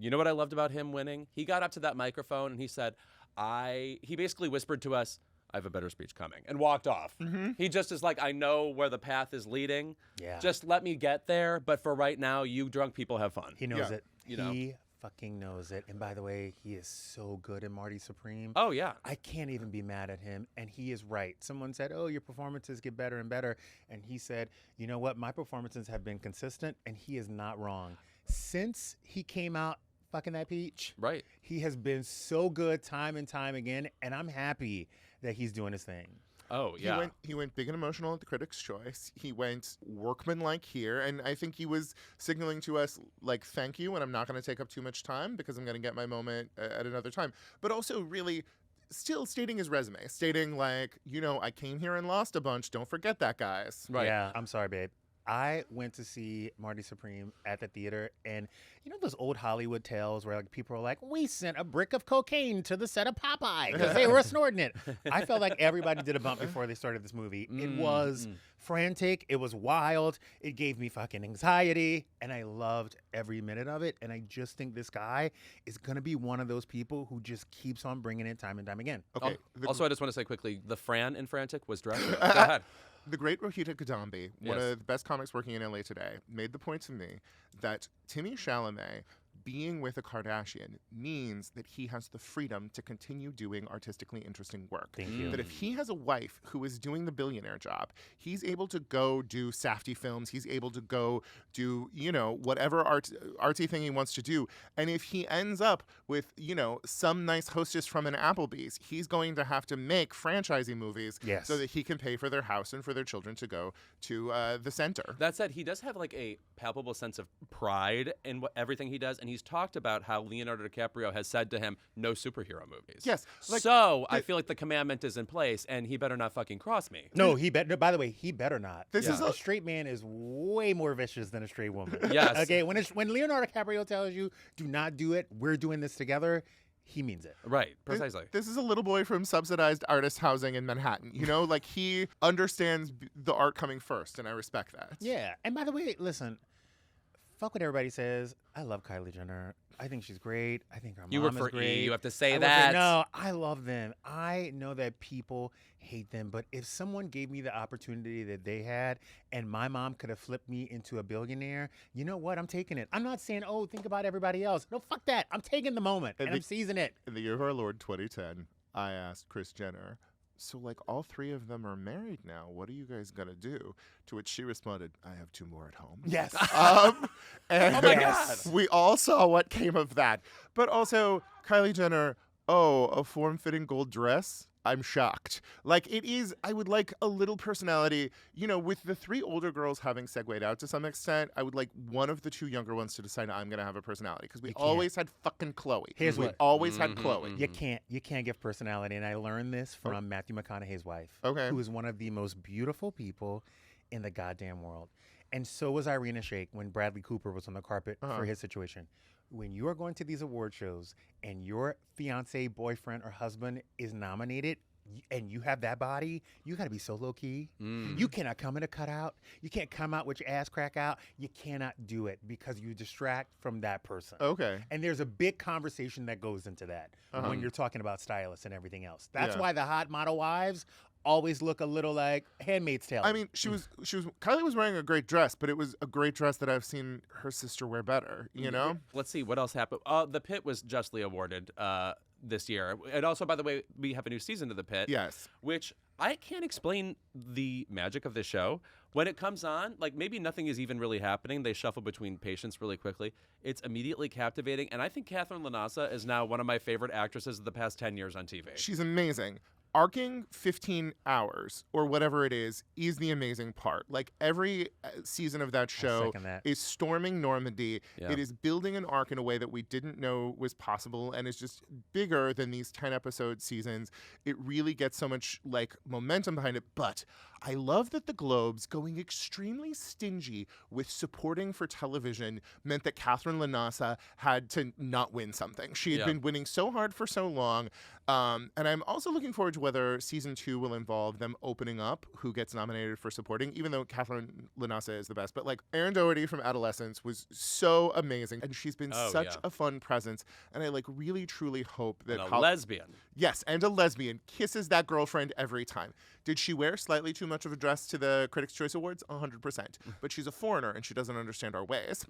You know what I loved about him winning? He got up to that microphone and he said, he basically whispered to us, I have a better speech coming, and walked off. He just is like, I know where the path is leading. Yeah. Just let me get there. But for right now, you drunk people have fun. He knows it. You know? He fucking knows it. And by the way, he is so good in Marty Supreme. Oh, yeah. I can't even be mad at him. And he is right. Someone said, oh, your performances get better and better. And he said, you know what? My performances have been consistent. And he is not wrong. Since he came out fucking that peach, Right. he has been so good time and time again. And I'm happy that he's doing his thing. Oh, yeah. He went big and emotional at the Critics' Choice. He went workmanlike here. And I think he was signaling to us, like, thank you, and I'm not going to take up too much time because I'm going to get my moment at another time. But also really still stating his resume, stating, like, you know, I came here and lost a bunch. Don't forget that, guys. Right. Yeah, I'm sorry, babe. I went to see Marty Supreme at the theater, and you know those old Hollywood tales where like people are like, we sent a brick of cocaine to the set of Popeye because they were snorting it. I felt like everybody did a bump before they started this movie. It was frantic. It was wild. It gave me fucking anxiety, and I loved every minute of it. And I just think this guy is going to be one of those people who just keeps on bringing it time and time again. Okay. Also, I just want to say quickly, the Fran in Frantic was directed. Go ahead. The great Rohita Kadambi, one Yes. of the best comics working in LA today, made the point to me that Timmy Chalamet being with a Kardashian means that he has the freedom to continue doing artistically interesting work. Thank you. That if he has a wife who is doing the billionaire job, he's able to go do Safdie films. He's able to go do, you know, whatever artsy thing he wants to do. And if he ends up with, you know, some nice hostess from an Applebee's, he's going to have to make franchising movies Yes. so that he can pay for their house and for their children to go to the center. That said, he does have like a palpable sense of pride in everything he does, and he's talked about how Leonardo DiCaprio has said to him, no superhero movies. Yes, like, so I feel like the commandment is in place, and he better not fucking cross me. No, he better. By the way, he better not. This is A straight man is way more vicious than a straight woman. Yes. Okay. When Leonardo DiCaprio tells you, "Do not do it. We're doing this together," he means it. Right, precisely. This is a little boy from subsidized artist housing in Manhattan. You know, like he understands the art coming first, and I respect that. Yeah. And by the way, listen. Fuck what everybody says. I love Kylie Jenner. I think she's great. I think her You mom work for is great. E. You have to say I work that. for- No, I love them. I know that people hate them, but if someone gave me the opportunity that they had and my mom could have flipped me into a billionaire, you know what? I'm taking it. I'm not saying, oh, think about everybody else. No, fuck that. I'm taking the moment and I'm seizing it. In the year of our Lord 2010, I asked Kris Jenner, so like all three of them are married now. What are you guys gonna do? To which she responded, I have two more at home. Yes. And Oh my God. we all saw what came of that. But also, Kylie Jenner, oh, a form-fitting gold dress? I'm shocked. Like, it is, I would like a little personality. You know, with the three older girls having segued out to some extent, I would like one of the two younger ones to decide I'm going to have a personality. Because we You can't. always had fucking Chloe. Here's we what- always had Chloe. You can't give personality, and I learned this from Matthew McConaughey's wife, Okay. who is one of the most beautiful people in the goddamn world. And so was Irina Shayk when Bradley Cooper was on the carpet for his situation. When you are going to these award shows and your fiance, boyfriend, or husband is nominated, and you have that body, you got to be so low key. You cannot come in a cutout. You can't come out with your ass crack out. You cannot do it because you distract from that person. Okay. And there's a big conversation that goes into that when you're talking about stylists and everything else. That's Yeah. why the hot model wives always look a little like Handmaid's Tale. I mean, Kylie was wearing a great dress, but it was a great dress that I've seen her sister wear better, you know? Let's see what else happened. The Pit was justly awarded this year. And also, by the way, we have a new season of The Pit. Yes. Which I can't explain the magic of the show. When it comes on, like maybe nothing is even really happening. They shuffle between patients really quickly. It's immediately captivating. And I think Catherine Lanasa is now one of my favorite actresses of the past 10 years on TV. She's amazing. Arcing 15 hours or whatever it is the amazing part. Like every season of that show second that. is storming Normandy. Yeah. It is building an arc in a way that we didn't know was possible and is just bigger than these 10 episode seasons. It really gets so much like momentum behind it. But I love that the Globes going extremely stingy with supporting for television meant that Catherine Lanasa had to not win something. She had been winning so hard for so long. And I'm also looking forward to whether season 2 will involve them opening up who gets nominated for supporting, even though Catherine Lanasa is the best. But like Erin Doherty from Adolescence was so amazing, and she's been such a fun presence. And I like really truly hope that a lesbian. Yes, and a lesbian kisses that girlfriend every time. Did she wear slightly too much of a dress to the Critics' Choice Awards? 100%. But she's a foreigner and she doesn't understand our ways.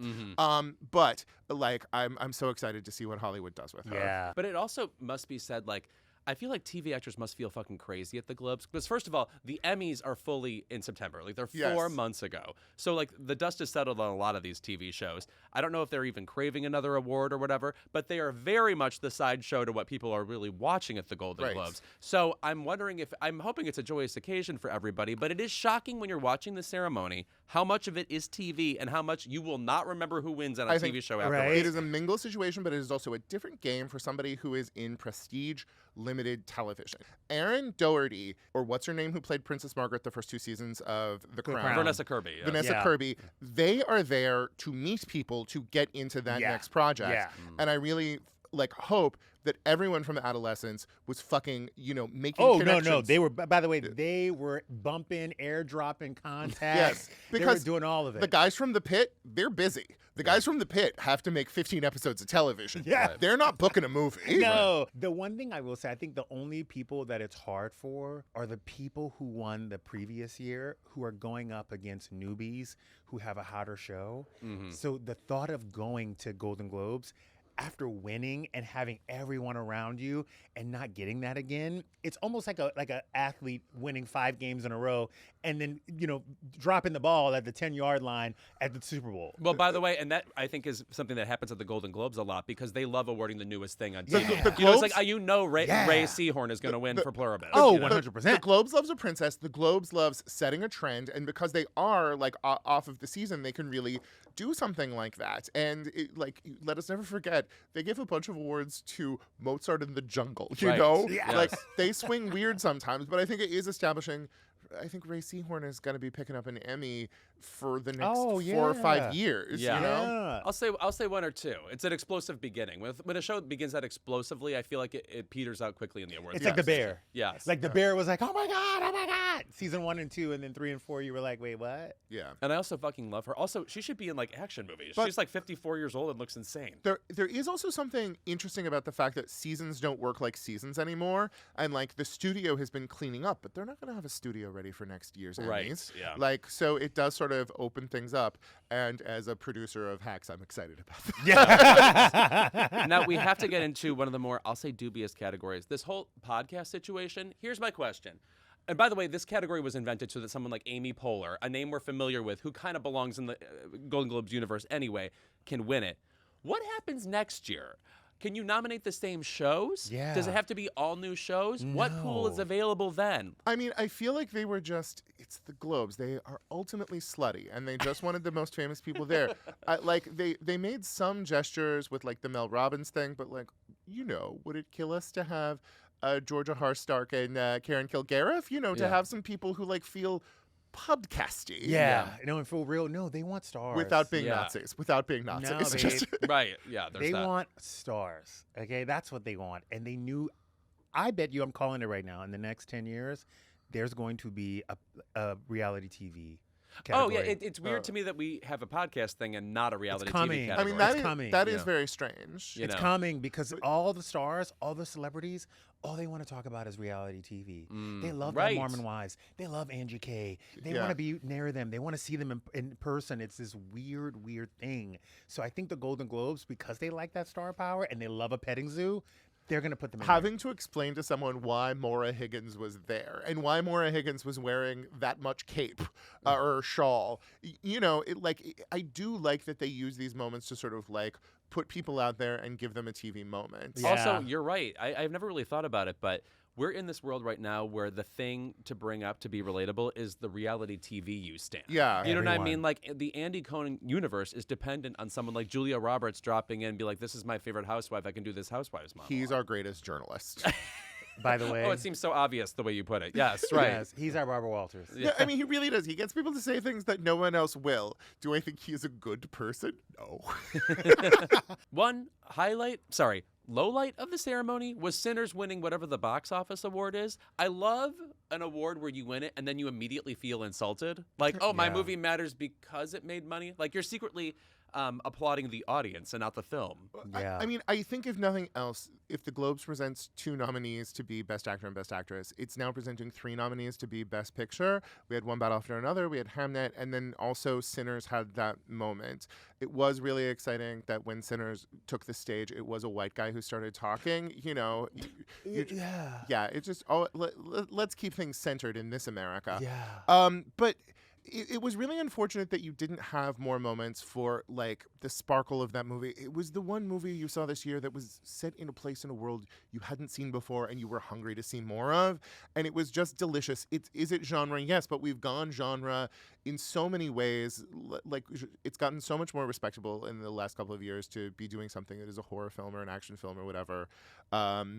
But like I'm so excited to see what Hollywood does with her. Yeah. But it also must be said, like, I feel like TV actors must feel fucking crazy at the Globes. Because first of all, the Emmys are fully in September. Like, they're 4 months ago. So, like, the dust has settled on a lot of these TV shows. I don't know if they're even craving another award or whatever, but they are very much the sideshow to what people are really watching at the Golden Globes. So I'm wondering I'm hoping it's a joyous occasion for everybody, but it is shocking when you're watching the ceremony how much of it is TV and how much you will not remember who wins on a TV show afterwards. It is a mingle situation, but it is also a different game for somebody who is in prestige limited television. Erin Doherty, or what's her name, who played Princess Margaret the first 2 seasons of The Crown. Vanessa Kirby. Vanessa Kirby. They are there to meet people to get into that next project. And I really hope that everyone from Adolescence was fucking, making connections. No. They were, by the way, they were bumping, airdropping contacts. Yes. Because they were doing all of it. The guys from The Pit, they're busy. The guys from The Pit have to make 15 episodes of television. Yeah. They're not booking a movie. No. The one thing I will say, I think the only people that it's hard for are the people who won the previous year who are going up against newbies who have a hotter show. So the thought of going to Golden Globes after winning and having everyone around you and not getting that again, it's almost like a athlete winning 5 games in a row and then, dropping the ball at the 10-yard line at the Super Bowl. Well, by the way, and that I think is something that happens at the Golden Globes a lot because they love awarding the newest thing on TV. It's like, Ray Seahorn is going to win for Pluribus. 100%. The Globes loves a princess. The Globes loves setting a trend. And because they are, off of the season, they can really do something like that. And, let us never forget, they give a bunch of awards to Mozart in the Jungle, you know? Yes. They swing weird sometimes, but I think it is establishing. I think Ray Seahorn is going to be picking up an Emmy for the next 4 or 5 years. Yeah. You know? I'll say 1 or 2. It's an explosive beginning. When a show begins that explosively, I feel like it peters out quickly in the awards. It's like The Bear. Yes. Like The Bear was like, oh my God. Season 1 and 2, and then 3 and 4, you were like, wait, what? Yeah. And I also fucking love her. Also, she should be in action movies. But she's 54 years old and looks insane. There is also something interesting about the fact that seasons don't work like seasons anymore, and the studio has been cleaning up, but they're not going to have a studio ready for next year's Emmys. Right. Yeah. So it does sort of open things up. And as a producer of Hacks, I'm excited about that. Yeah. Now we have to get into one of the more, I'll say, dubious categories. This whole podcast situation. Here's my question. And by the way, this category was invented so that someone like Amy Poehler, a name we're familiar with, who kind of belongs in the Golden Globes universe anyway, can win it. What happens next year? Can you nominate the same shows? Yeah. Does it have to be all new shows? No. What pool is available then? I mean, I feel like they were it's the Globes. They are ultimately slutty, and they just wanted the most famous people there. They made some gestures with the Mel Robbins thing, but would it kill us to have Georgia Harstark and Karen Kilgariff? To have some people who feel podcasty. Yeah. And for real, no, they want stars. Without being Nazis. Without being Nazis. No, right. Yeah. They want stars. Okay. That's what they want. And they knew, I bet you, I'm calling it right now, in the next 10 years, there's going to be a reality TV category. Oh, yeah. It's weird to me that we have a podcast thing and not a reality TV category. I mean, that is very strange. It's coming because all the stars, all the celebrities, all they want to talk about is reality TV. They love the Mormon Wives. They love Angie K. They want to be near them. They want to see them in person. It's this weird thing. So I think the Golden Globes, because they like that star power and they love a petting zoo, they're going to put them in Having to explain to someone why Maura Higgins was there and why Maura Higgins was wearing that much cape or shawl. I do like that they use these moments to sort of put people out there and give them a TV moment. Yeah. Also, you're right. I've never really thought about it, but we're in this world right now where the thing to bring up to be relatable is the reality TV you stand. Yeah. You know what I mean? The Andy Cohen universe is dependent on someone like Julia Roberts dropping in and be like, this is my favorite housewife. I can do this Housewives monologue. He's our greatest journalist. by the way. Oh, it seems so obvious the way you put it. Yes, right. Yes, he's our Barbara Walters. Yeah, I mean, he really does. He gets people to say things that no one else will. Do I think he is a good person? No. One low light of the ceremony was Sinners winning whatever the box office award is. I love an award where you win it and then you immediately feel insulted. Like, oh, my Yeah. movie matters because it made money. Like, you're secretly applauding the audience and not the film. Yeah. I mean, I think if nothing else, if the Globes presents 2 nominees to be Best Actor and Best Actress, it's now presenting 3 nominees to be Best Picture. We had One Battle After Another, we had Hamnet, and then also Sinners had that moment. It was really exciting that when Sinners took the stage, it was a white guy who started talking. You know, yeah. It's just let's keep things centered in this America. Yeah. But it was really unfortunate that you didn't have more moments for like the sparkle of that movie. It was the one movie you saw this year that was set in a place in a world you hadn't seen before and you were hungry to see more of, and it was just delicious. Is it genre? Yes, but we've gone genre in so many ways. Like, it's gotten so much more respectable in the last couple of years to be doing something that is a horror film or an action film or whatever.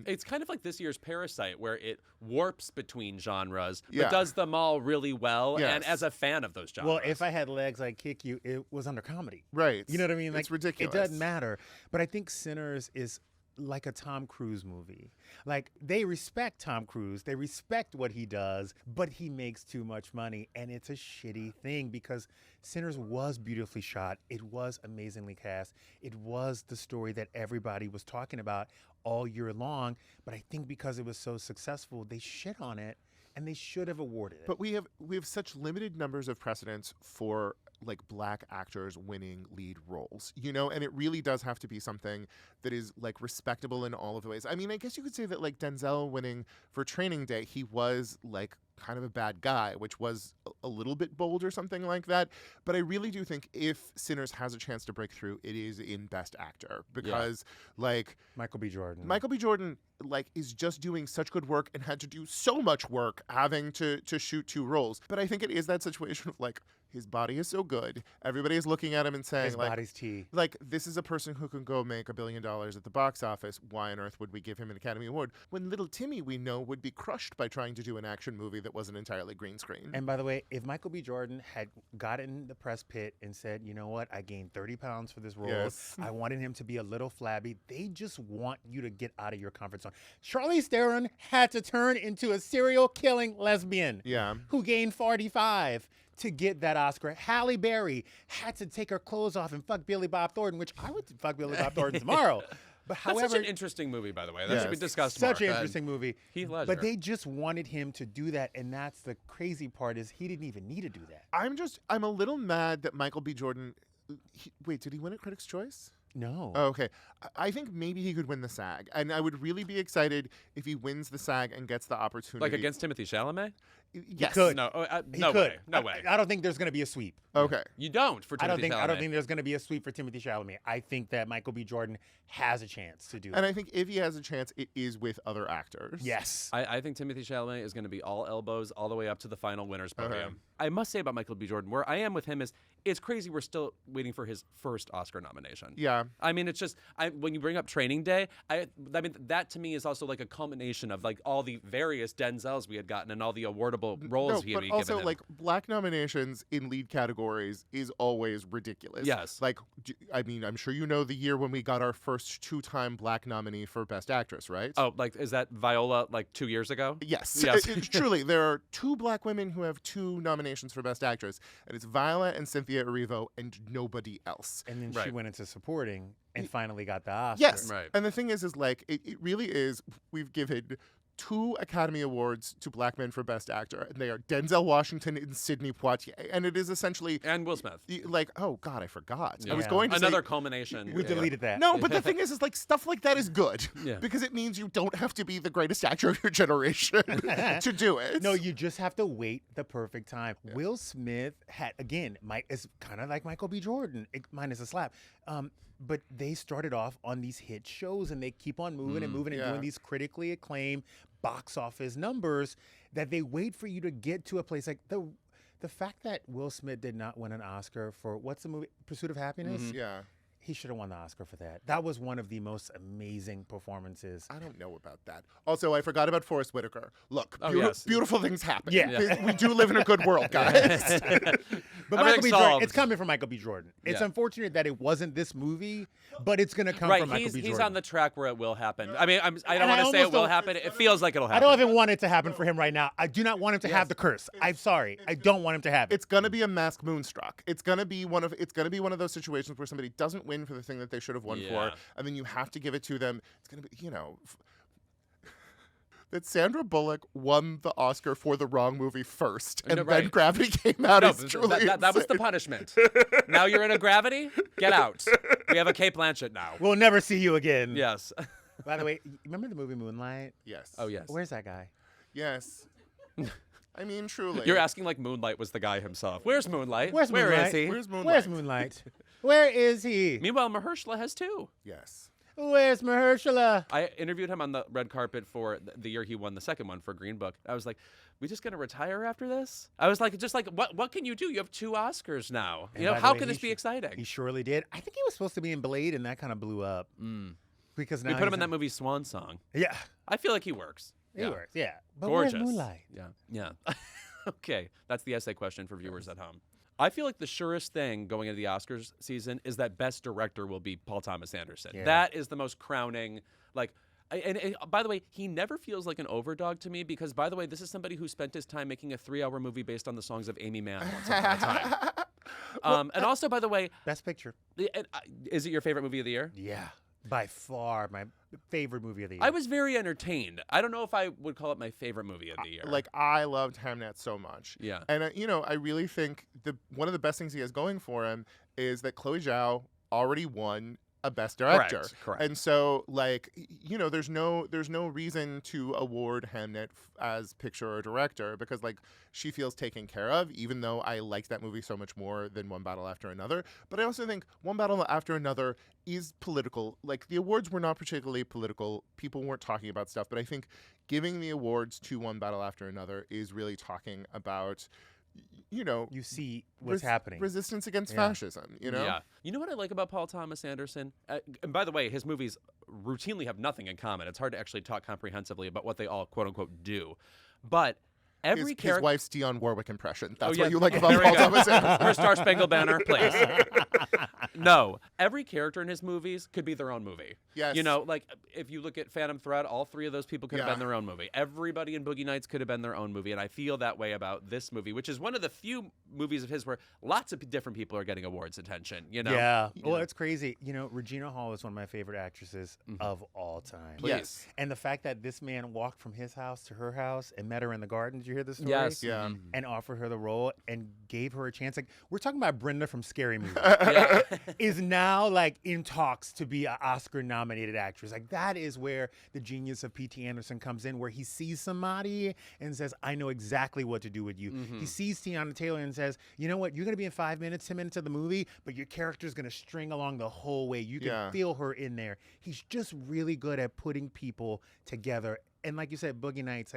It's kind of like this year's Parasite, where it warps between genres, but Yeah. does them all really well. Yes. And as a fan of those genres. Well, if I had legs, I'd kick you. It was under comedy. Right. You know what I mean? Like, It's ridiculous. It doesn't matter. But I think Sinners is like a Tom Cruise movie. Like, they respect Tom Cruise. They respect what he does, but he makes too much money. And it's a shitty thing because Sinners was beautifully shot. It was amazingly cast. It was the story that everybody was talking about all year long. But I think because it was so successful, they shit on it. And they should have awarded it. But we have such limited numbers of precedents for like black actors winning lead roles, you know, and it really does have to be something that is like respectable in all of the ways. I mean, I guess you could say that like Denzel winning for Training Day, he was like kind of a bad guy, which was a little bit bold or something like that. But I really do think if Sinners has a chance to break through, it is in Best Actor because like Michael B. Jordan. Like is just doing such good work and had to do so much work having to shoot 2 roles. But I think it is that situation of like his body is so good. Everybody is looking at him and saying His like, body's tea. like this is a person who can go make $1 billion at the box office. Why on earth would we give him an Academy Award when little Timmy we know would be crushed by trying to do an action movie that wasn't entirely green screen? And by the way, if Michael B. Jordan had gotten the press pit and said, you know what, I gained 30 pounds for this role. Yes. I wanted him to be a little flabby. They just want you to get out of your comfort zone. Charlize Theron had to turn into a serial killing lesbian Yeah. who gained 45 to get that Oscar. Halle Berry had to take her clothes off and fuck Billy Bob Thornton, which I would fuck Billy Bob Thornton tomorrow. But That's however, such an interesting movie, by the way. That should be Yes. discussed such more. an interesting movie. Heath Ledger. But they just wanted him to do that, and that's the crazy part is he didn't even need to do that. I'm a little mad that Michael B. Jordan. Wait, did he win a Critics' Choice? No. Oh, okay. I think maybe he could win the SAG, and I would really be excited if he wins the SAG and gets the opportunity. Like against Timothée Chalamet? Yes. could. No, He no could. way. No way. I don't think there's going to be a sweep. Okay. You don't for Timothée I don't think Chalamet. there's going to be a sweep for Timothée Chalamet. I think that Michael B. Jordan has a chance to do And it. I think if he has a chance, it is with other actors. Yes. I think Timothée Chalamet is going to be all elbows all the way up to the final winner's podium. Okay. I must say about Michael B. Jordan, where I am with him is it's crazy we're still waiting for his first Oscar nomination. Yeah. I mean, it's just when you bring up Training Day, I mean that to me is also like a culmination of like all the various Denzels we had gotten and all the awardable roles No, he but had also given him. like black nominations in lead categories is always ridiculous. Yes. Like, I mean, I'm sure you know the year when we got our first 2-time black nominee for Best Actress, right? Oh, like is that Viola like 2 years ago? Yes. Yes. Truly, there are 2 black women who have 2 nominations for Best Actress, and it's Viola and Cynthia Erivo and nobody else. And then she Right. went into supporting and finally got the Oscar. Yes. Right. And the thing is like, it really is, we've given 2 Academy Awards to black men for Best Actor, and they are Denzel Washington and Sidney Poitier. And it is essentially And Will Smith. like, oh God, I forgot. Yeah. I was Yeah. going to Another say, culmination. We Yeah. deleted that. no, but the thing is like stuff like that is good Yeah. because it means you don't have to be the greatest actor of your generation to do it. No, you just have to wait the perfect time. Will Smith had, again, it's kind of like Michael B. Jordan, minus a slap. But they started off on these hit shows and they keep on moving and moving and yeah. doing these critically acclaimed box office numbers that they wait for you to get to a place like the fact that Will Smith did not win an Oscar for what's the movie Pursuit of Happiness? Yeah. He should have won the Oscar for that. That was one of the most amazing performances. I don't know about that. Also, I forgot about Forrest Whitaker. Look, yes. beautiful things happen. Yeah. We do live in a good world, guys. But Michael B. Jordan, it's coming from Michael B. Jordan. It's unfortunate that it wasn't this movie, but it's going to come from Michael B. Jordan. He's on the track where it will happen. I mean, I don't want to say it will happen. It feels like it'll happen. I don't even want it to happen for him right now. I do not want him to have the curse. I'm sorry. I don't want him to have it. It's gonna be a mask moonstruck. It's gonna be one of those situations where somebody doesn't win for the thing that they should have won for, and then you have to give it to them. It's gonna be, that Sandra Bullock won the Oscar for the wrong movie first, and then Gravity came out. Is truly that was the punishment. Now you're in a Gravity? Get out. We have a Cate Blanchett now. We'll never see you again. Yes. By the way, remember the movie Moonlight? Yes. Oh, yes. Where's that guy? Yes. I mean, truly. You're asking like Moonlight was the guy himself. Where's Moonlight? Where's Where Moonlight? is he? Where's Moonlight? Where's Moonlight? Where is he? Meanwhile, Mahershala has two. Yes. Where's Mahershala? I interviewed him on the red carpet for the year he won the second one for Green Book. I was like, we just gonna retire after this? I was like, what can you do? You have 2 Oscars now. And You know, by the how way, can he this be exciting? He surely did. I think he was supposed to be in Blade, and that kind of blew up. Because now We put him he's in that movie Swan Song. Yeah. I feel like he works. He works, yeah. But Gorgeous. where's Moonlight? Yeah. Okay, that's the essay question for viewers at home. I feel like the surest thing going into the Oscars season is that Best Director will be Paul Thomas Anderson. Yeah. That is the most crowning, and by the way, he never feels like an overdog to me because, by the way, this is somebody who spent his time making a 3-hour movie based on the songs of Amy Mann once upon a time. And also, by the way, Best Picture. Is it your favorite movie of the year? Yeah. By far my favorite movie of the year. I was very entertained. I don't know if I would call it my favorite movie of the year. I loved Hamnet so much. Yeah. And, I really think one of the best things he has going for him is that Chloe Zhao already won a Best Director. Correct. And so, there's no reason to award Hamnet as picture or director because, she feels taken care of, even though I liked that movie so much more than One Battle After Another. But I also think One Battle After Another is political. The awards were not particularly political. People weren't talking about stuff. But I think giving the awards to One Battle After Another is really talking about you see what's happening. Resistance against fascism, Yeah. You know what I like about Paul Thomas Anderson? And by the way, his movies routinely have nothing in common. It's hard to actually talk comprehensively about what they all, quote unquote, do. But every his wife's Dionne Warwick impression. That's yeah. what you like about Paul Thomas Anderson. Her Star Spangled Banner, please. No, every character in his movies could be their own movie. Yes. If you look at Phantom Thread, all 3 of those people could have been their own movie. Everybody in Boogie Nights could have been their own movie, and I feel that way about this movie, which is one of the few movies of his where lots of different people are getting awards attention. Yeah. Well, it's crazy. Regina Hall is one of my favorite actresses of all time. Yes. And the fact that this man walked from his house to her house and met her in the garden. Did you hear this story? Yes. Yeah. And offered her the role and gave her a chance. We're talking about Brenda from Scary Movie. Is now in talks to be an Oscar-nominated actress. That is where the genius of P.T. Anderson comes in, where he sees somebody and says, I know exactly what to do with you. He sees Tiana Taylor and says, you know what, you're going to be in 5 minutes, 10 minutes of the movie, but your character's going to string along the whole way. You can feel her in there. He's just really good at putting people together. And like you said, Boogie Nights,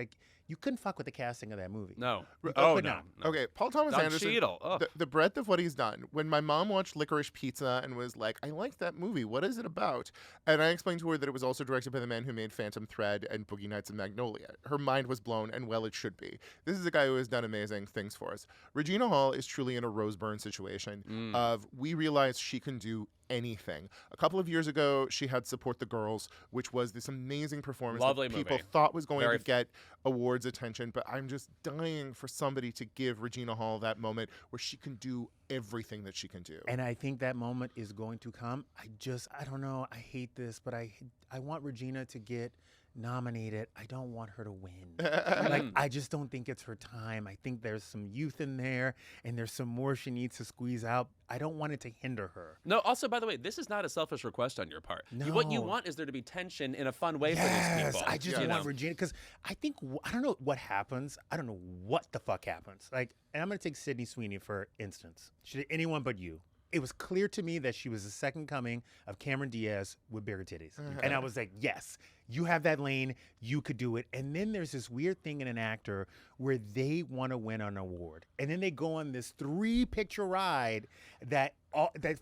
you couldn't fuck with the casting of that movie. No. No. No. Okay, Paul Thomas Don Anderson, Cheadle. the breadth of what he's done. When my mom watched Licorice Pizza and was like, I like that movie. What is it about? And I explained to her that it was also directed by the man who made Phantom Thread and Boogie Nights and Magnolia. Her mind was blown, and well, it should be. This is a guy who has done amazing things for us. Regina Hall is truly in a Rose Byrne situation of we realize she can do anything. A couple of years ago, she had Support the Girls, which was this amazing performance Lovely that people movie. thought was going to get awards attention, but I'm just dying for somebody to give Regina Hall that moment where she can do everything that she can do. And I think that moment is going to come. I don't know. I hate this, but I want Regina to get nominated. I don't want her to win. I just don't think it's her time. I think there's some youth in there and there's some more she needs to squeeze out. I don't want it to hinder her. No, also, by the way, this is not a selfish request on your part. No. What you want is there to be tension in a fun way for these people. I just want Regina, because I don't know what happens. I don't know what the fuck happens. And I'm going to take Sydney Sweeney, for instance. She did Anyone But You. It was clear to me that she was the second coming of Cameron Diaz with bigger titties. And I was like, yes, you have that lane. You could do it. And then there's this weird thing in an actor where they want to win an award. And then they go on this 3-picture ride that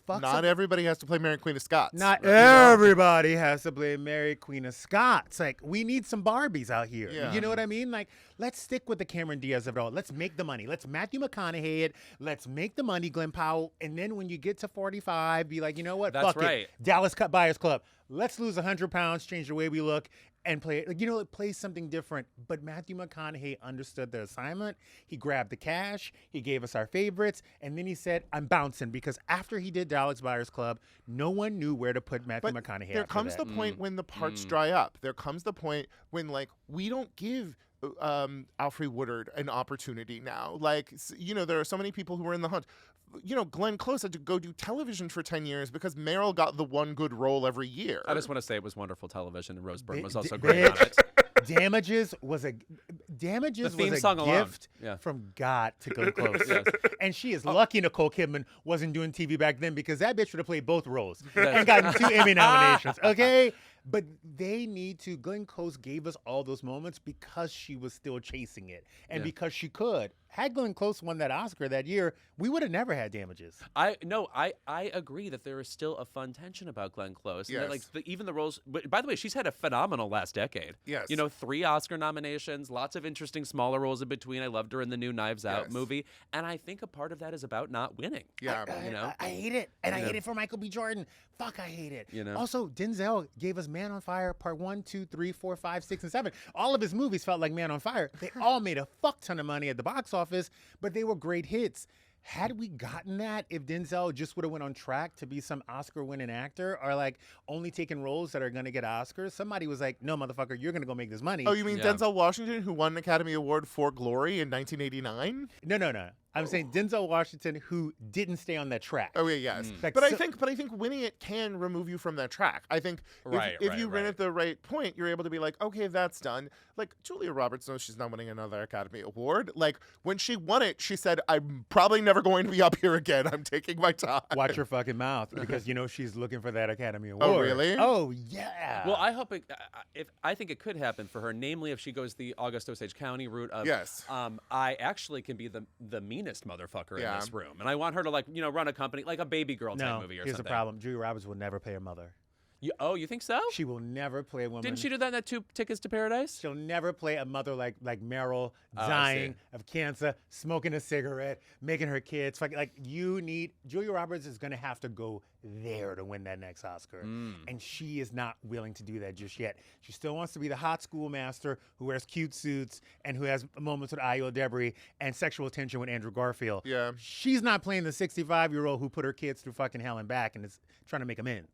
Not everybody has to play Mary Queen of Scots. Not everybody has to play Mary Queen of Scots. Like, we need some Barbies out here. Yeah. You know what I mean? Like, let's stick with the Cameron Diaz of it all. Let's make the money. Let's Matthew McConaughey it. Let's make the money, Glenn Powell. And then when you get to 45, be like, you know what? That's Fuck right. it. Dallas Buyers Club. Let's lose 100 pounds, change the way we look, and play, like, you know, play something different. But Matthew McConaughey understood the assignment. He grabbed the cash. He gave us our favorites. And then he said, I'm bouncing. Because after he did Dallas Buyers Club, no one knew where to put Matthew McConaughey. There comes the point when the parts dry up. There comes the point when, like, we don't give Alfre Woodard an opportunity now. Like, you know, there are so many people who are in the hunt. You know, Glenn Close had to go do television for 10 years because Meryl got the one good role every year. I just want to say it was wonderful television, and Rose Byrne was also great on it. Damages was a gift from God to Glenn Close. Yes. And she is lucky Nicole Kidman wasn't doing TV back then, because that bitch would have played both roles and gotten 2 Emmy nominations. Okay? But they need to. Glenn Close gave us all those moments because she was still chasing it and because she could. Had Glenn Close won that Oscar that year, we would have never had Damages. I agree that there is still a fun tension about Glenn Close. Yes. And that, like, even the roles. By the way, she's had a phenomenal last decade. Yes. You know, 3 Oscar nominations, lots of interesting smaller roles in between. I loved her in the new Knives Out movie, and I think a part of that is about not winning. Yeah, you know, I hate it, and I hate it for Michael B. Jordan. Fuck, I hate it. You know. Also, Denzel gave us Man on Fire Part 1, 2, 3, 4, 5, 6, and 7. All of his movies felt like Man on Fire. They all made a fuck ton of money at the box office, but they were great hits. Had we gotten that if Denzel just would have went on track to be some Oscar-winning actor, or like only taking roles that are going to get Oscars? Somebody was like, no, motherfucker, you're going to go make this money. Oh, you mean Denzel Washington, who won an Academy Award for Glory in 1989? No. I'm saying Denzel Washington, who didn't stay on that track. Oh yeah, yes. Like, but I think winning it can remove you from that track. I think if you win at the right point, you're able to be like, okay, that's done. Like, Julia Roberts knows she's not winning another Academy Award. Like, when she won it, she said, I'm probably never going to be up here again. I'm taking my time. Watch your fucking mouth, because you know she's looking for that Academy Award. Oh, really? Oh, yeah. Well, I hope I think it could happen for her, namely if she goes the August Osage County route of, I actually can be the meanest motherfucker in this room. And I want her to, like, you know, run a company, like a Baby Girl type movie or something. Here's the problem. Julia Roberts will never play her mother. You think so? She will never play a woman. Didn't she do that in that 2 Tickets to Paradise? She'll never play a mother like Meryl, dying of cancer, smoking a cigarette, making her kids. Like, Julia Roberts is going to have to go there to win that next Oscar. And she is not willing to do that just yet. She still wants to be the hot schoolmaster who wears cute suits and who has moments with Ayo Debris and sexual tension with Andrew Garfield. Yeah. She's not playing the 65-year-old who put her kids through fucking hell and back and is trying to make amends.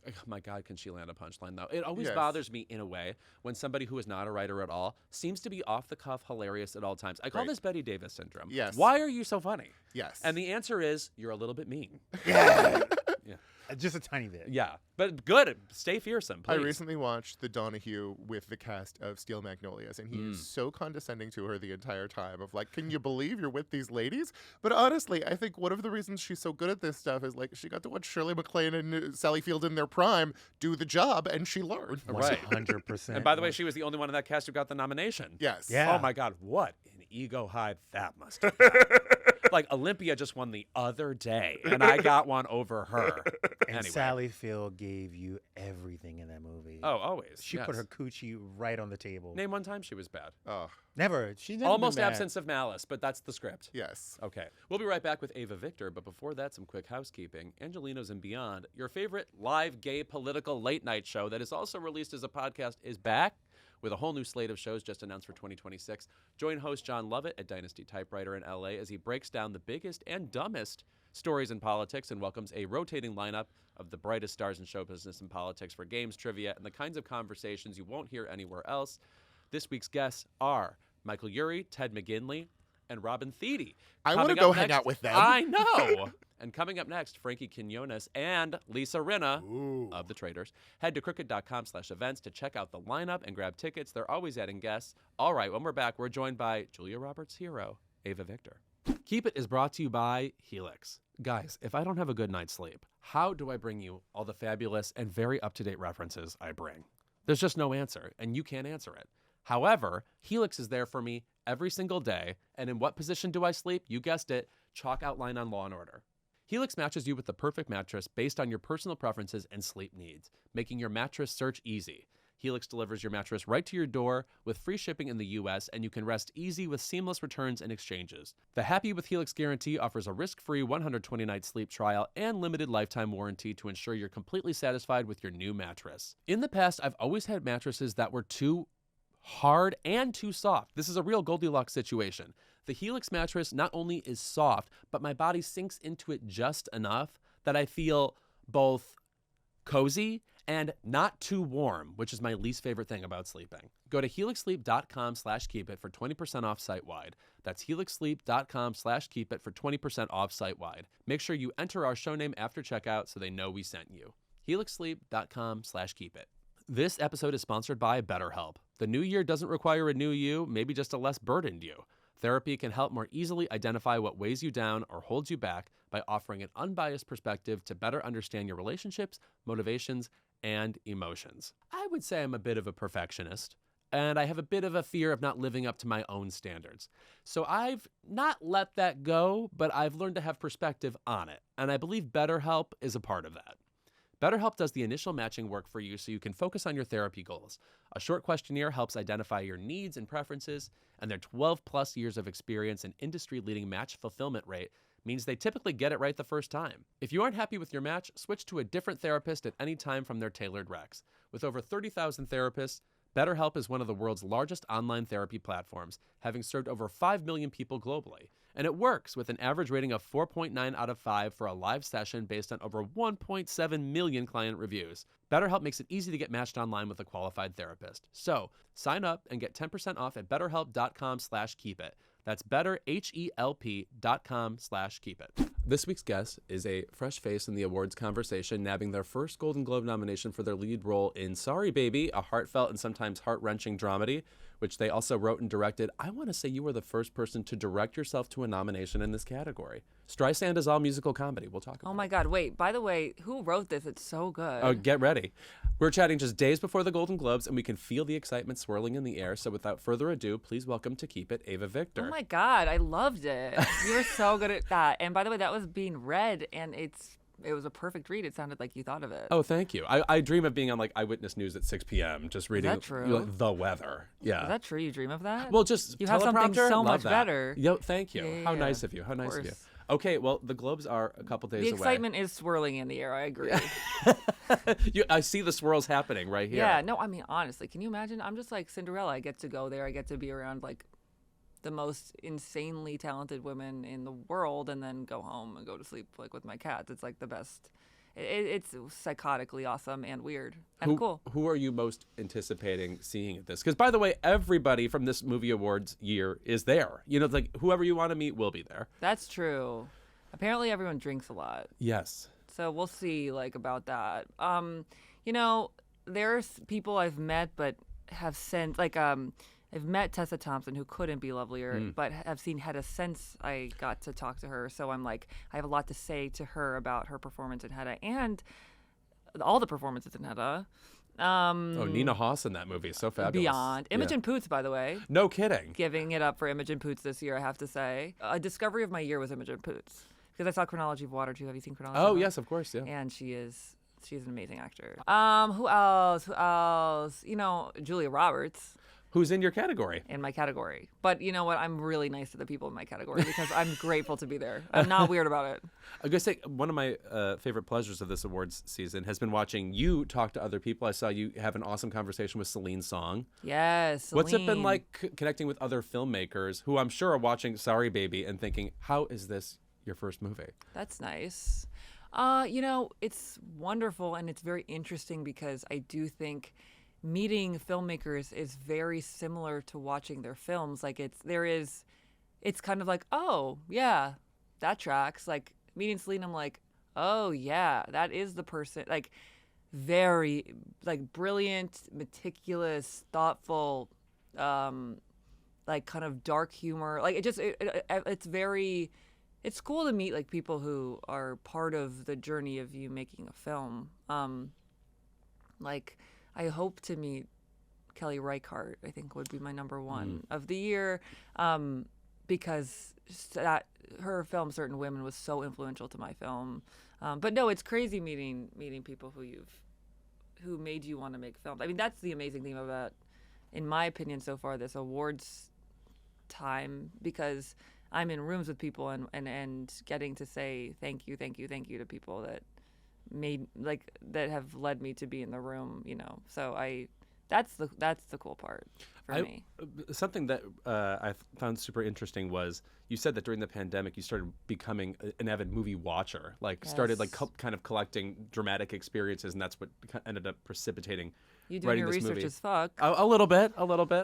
Oh my God, can she land a punchline, though? It always bothers me, in a way, when somebody who is not a writer at all seems to be off-the-cuff hilarious at all times. I call this Bette Davis syndrome. Yes. Why are you so funny? Yes. And the answer is, you're a little bit mean. Yeah. Just a tiny bit. Yeah. But good. Stay fearsome, please. I recently watched The Donahue with the cast of Steel Magnolias, and he is so condescending to her the entire time of, like, can you believe you're with these ladies? But honestly, I think one of the reasons she's so good at this stuff is, like, she got to watch Shirley MacLaine and Sally Field in their prime do the job, and she learned. Right. 100%. And by the way, she was the only one in that cast who got the nomination. Yes. Yeah. Oh my God, what an ego high that must have been. Like, Olympia just won the other day, and I got one over her. And anyway. Sally Field gave you everything in that movie. Oh, always. She put her coochie right on the table. Name one time she was bad. Oh. Never. She's never Almost been bad. absence of malice, but that's the script. Yes. Okay. We'll be right back with Eva Victor, but before that, some quick housekeeping. Angelinos and Beyond, your favorite live gay political late night show that is also released as a podcast, is back with a whole new slate of shows just announced for 2026. Join host Jon Lovett at Dynasty Typewriter in LA as he breaks down the biggest and dumbest stories in politics and welcomes a rotating lineup of the brightest stars in show business and politics for games, trivia, and the kinds of conversations you won't hear anywhere else. This week's guests are Michael Urie, Ted McGinley, and Robin Thede. I want to go hang out with them. I know. And coming up next, Frankie Quinones and Lisa Rinna of the Traitors. Head to crooked.com/events to check out the lineup and grab tickets. They're always adding guests. All right, when we're back, we're joined by Julia Roberts' hero, Eva Victor. Keep It is brought to you by Helix. Guys, if I don't have a good night's sleep, how do I bring you all the fabulous and very up-to-date references I bring? There's just no answer, and you can't answer it. However, Helix is there for me every single day, and in what position do I sleep? You guessed it, chalk outline on Law & Order. Helix matches you with the perfect mattress based on your personal preferences and sleep needs, making your mattress search easy. Helix delivers your mattress right to your door with free shipping in the U.S., and you can rest easy with seamless returns and exchanges. The Happy with Helix guarantee offers a risk-free 120-night sleep trial and limited lifetime warranty to ensure you're completely satisfied with your new mattress. In the past, I've always had mattresses that were too hard and too soft. This is a real Goldilocks situation. The Helix mattress not only is soft, but my body sinks into it just enough that I feel both cozy and not too warm, which is my least favorite thing about sleeping. Go to helixsleep.com/keepit for 20% off site-wide. That's helixsleep.com/keepit for 20% off site-wide. Make sure you enter our show name after checkout so they know we sent you. helixsleep.com/keepit. This episode is sponsored by BetterHelp. The new year doesn't require a new you, maybe just a less burdened you. Therapy can help more easily identify what weighs you down or holds you back by offering an unbiased perspective to better understand your relationships, motivations, and emotions. I would say I'm a bit of a perfectionist, and I have a bit of a fear of not living up to my own standards. So I've not let that go, but I've learned to have perspective on it, and I believe BetterHelp is a part of that. BetterHelp does the initial matching work for you so you can focus on your therapy goals. A short questionnaire helps identify your needs and preferences, and their 12-plus years of experience and industry-leading match fulfillment rate means they typically get it right the first time. If you aren't happy with your match, switch to a different therapist at any time from their tailored recs. With over 30,000 therapists, BetterHelp is one of the world's largest online therapy platforms, having served over 5 million people globally. And it works with an average rating of 4.9 out of 5 for a live session based on over 1.7 million client reviews. BetterHelp makes it easy to get matched online with a qualified therapist. So, sign up and get 10% off at betterhelp.com/keepit. That's betterhelp.com/keepit. This week's guest is a fresh face in the awards conversation, nabbing their first Golden Globe nomination for their lead role in Sorry Baby, a heartfelt and sometimes heart-wrenching dramedy, which they also wrote and directed. I want to say you were the first person to direct yourself to a nomination in this category. Streisand is all musical comedy. We'll talk about Oh my God, wait, by the way, who wrote this? It's so good. Oh, get ready. We're chatting just days before the Golden Globes, and we can feel the excitement swirling in the air. So without further ado, please welcome to Keep It, Eva Victor. Oh my God, I loved it. You were so good at that. And by the way, that was being read, and it was a perfect read. It sounded like you thought of it. Oh, thank you. I dream of being on like Eyewitness News at 6 p.m. just reading that true? Like, the weather. Yeah. Is that true? You dream of that? Well, just you have something teleprompter, so love much that. better. Yo, thank you. Yeah, How yeah, nice of you. How of nice of you. course. Okay, well, the Globes are a couple days The away. excitement is swirling in the air. I agree. I see the swirls happening right here. Yeah, no, I mean, honestly, can you imagine? I'm just like Cinderella. I get to go there. I get to be around like the most insanely talented women in the world and then go home and go to sleep like with my cats. It's like the best. It's psychotically awesome and weird and cool. Who are you most anticipating seeing at this? Because, by the way, everybody from this movie awards year is there. You know, it's like whoever you want to meet will be there. That's true. Apparently, everyone drinks a lot. Yes. So we'll see, like, about that. You know, there's people I've met but have since, like, I've met Tessa Thompson, who couldn't be lovelier, but have seen Hedda since I got to talk to her. So I'm like, I have a lot to say to her about her performance in Hedda and all the performances in Hedda. Nina Hoss in that movie is so fabulous. Beyond. Imogen Poots, by the way. No kidding. Giving it up for Imogen Poots this year, I have to say. A discovery of my year was Imogen Poots. Because I saw Chronology of Water, too. Have you seen Chronology of Water? Yes, of course, yeah. And she's an amazing actor. Who else? You know, Julia Roberts. Who's in your category? In my category. But you know what? I'm really nice to the people in my category because I'm grateful to be there. I'm not weird about it. I gotta say, one of my favorite pleasures of this awards season has been watching you talk to other people. I saw you have an awesome conversation with Celine Song. Yes, Celine. What's it been like connecting with other filmmakers who I'm sure are watching Sorry Baby and thinking, how is this your first movie? That's nice. You know, it's wonderful and it's very interesting because I do think meeting filmmakers is very similar to watching their films. Like it's kind of like, oh yeah, that tracks. Like meeting Celine, I'm like, oh yeah, that is the person. Like very like brilliant, meticulous, thoughtful, like kind of dark humor. Like it's very, it's cool to meet like people who are part of the journey of you making a film. Like I hope to meet Kelly Reichardt, I think would be my number one of the year, because that her film Certain Women was so influential to my film. But no, it's crazy meeting people who made you want to make films. I mean, that's the amazing thing about, in my opinion, so far this awards time, because I'm in rooms with people and getting to say thank you to people that that have led me to be in the room, So that's the cool part for me. Something that I found super interesting was you said that during the pandemic you started becoming an avid movie watcher, started kind of collecting dramatic experiences, and that's what ended up precipitating You doing writing your this research movie. as fuck. A little bit.